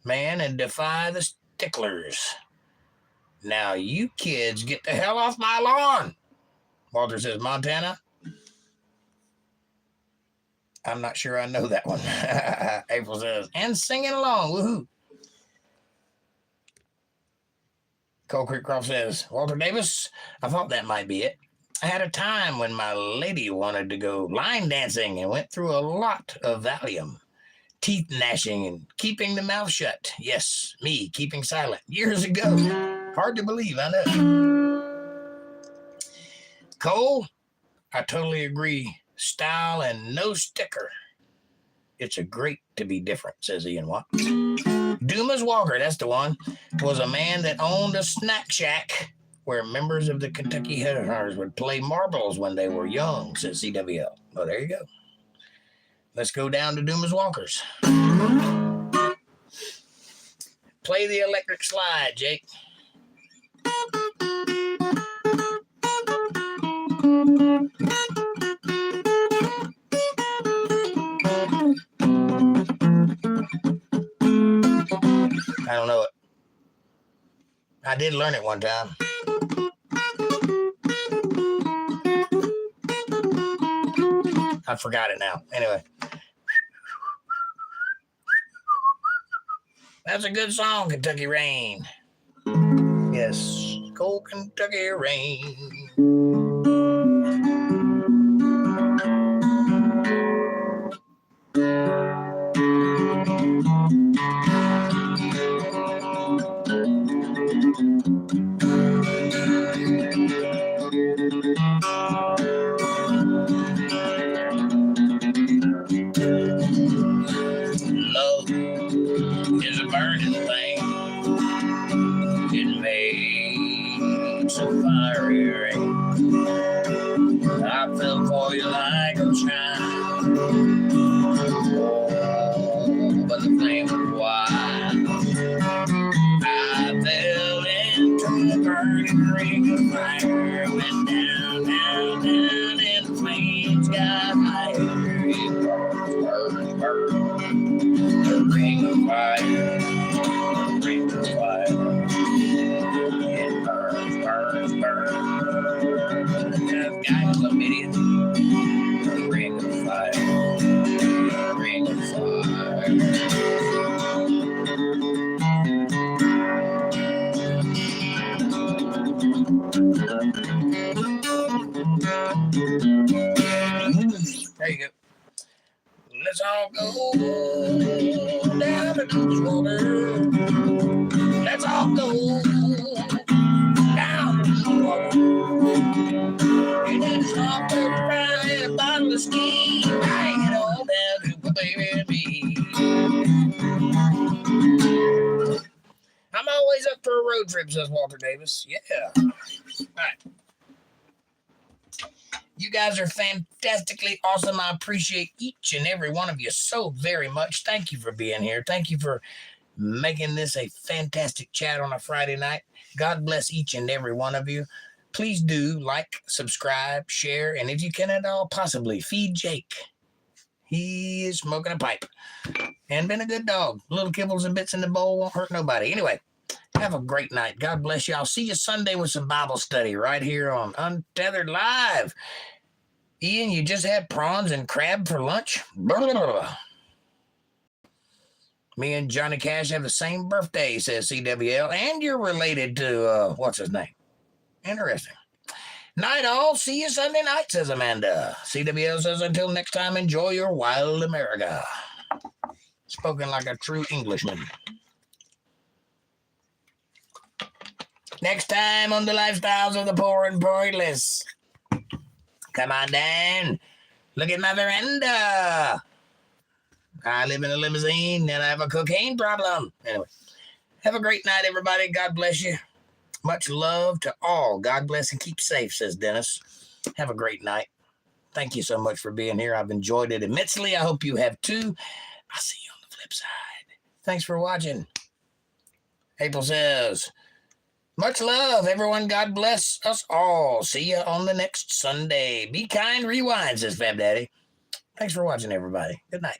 man, and defy the sticklers. Now you kids get the hell off my lawn. Walter says, Montana. I'm not sure I know that one. April says, and singing along. Woohoo. Cole Creek Croft says, Walter Davis, I thought that might be it. I had a time when my lady wanted to go line dancing and went through a lot of Valium. Teeth gnashing and keeping the mouth shut. Yes, me keeping silent years ago. Hard to believe, I know. Cole, I totally agree. Style and no sticker. It's a great to be different, says Ian Watt. Dumas Walker, that's the one, was a man that owned a snack shack where members of the Kentucky Headhunters would play marbles when they were young, says CWL. Oh, there you go. Let's go down to Dumas Walkers. Play the electric slide, Jake. I don't know it. I did learn it one time. I forgot it now. Anyway. That's a good song, Kentucky Rain. Yes, cold Kentucky rain. is a burning thing. It makes a fiery ring. I fell for you like a child. Oh, but the flame was wild. I fell into the burning ring of fire. Went down, down, down, and the flames got higher. It burns, burns, burns. The ring of fire. The ring of fire. It burns, burns, burns. I've got chlamydia. The ring of fire. The ring of fire. There you go. Let's all go down to the water. Let's all go down to the water. And then stop the ride in a bottle of ski. Bang it all down to my baby and me. I'm always up for a road trip, says Walter Davis. Yeah. All right. You guys are fantastically awesome. I appreciate each and every one of you so very much. Thank you for being here. Thank you for making this a fantastic chat on a Friday night. God bless each and every one of you. Please do like, subscribe, share, and if you can at all, possibly feed Jake. He is smoking a pipe and been a good dog. Little kibbles and bits in the bowl won't hurt nobody. Anyway, have a great night. God bless you. I'll see you Sunday with some Bible study right here on Untethered Live. Ian, you just had prawns and crab for lunch? Blah, blah, blah. Me and Johnny Cash have the same birthday, says CWL, and you're related to, what's his name? Interesting. Night all. See you Sunday night, says Amanda. CWL says, until next time, enjoy your wild America. Spoken like a true Englishman. Next time on the lifestyles of the poor and pointless. Come on down. Look at my veranda. I live in a limousine and I have a cocaine problem. Anyway, have a great night, everybody. God bless you. Much love to all. God bless and keep safe, says Dennis. Have a great night. Thank you so much for being here. I've enjoyed it immensely. I hope you have too. I'll see you on the flip side. Thanks for watching. April says, much love, everyone. God bless us all. See you on the next Sunday. Be kind, rewind, says Fab Daddy. Thanks for watching, everybody. Good night.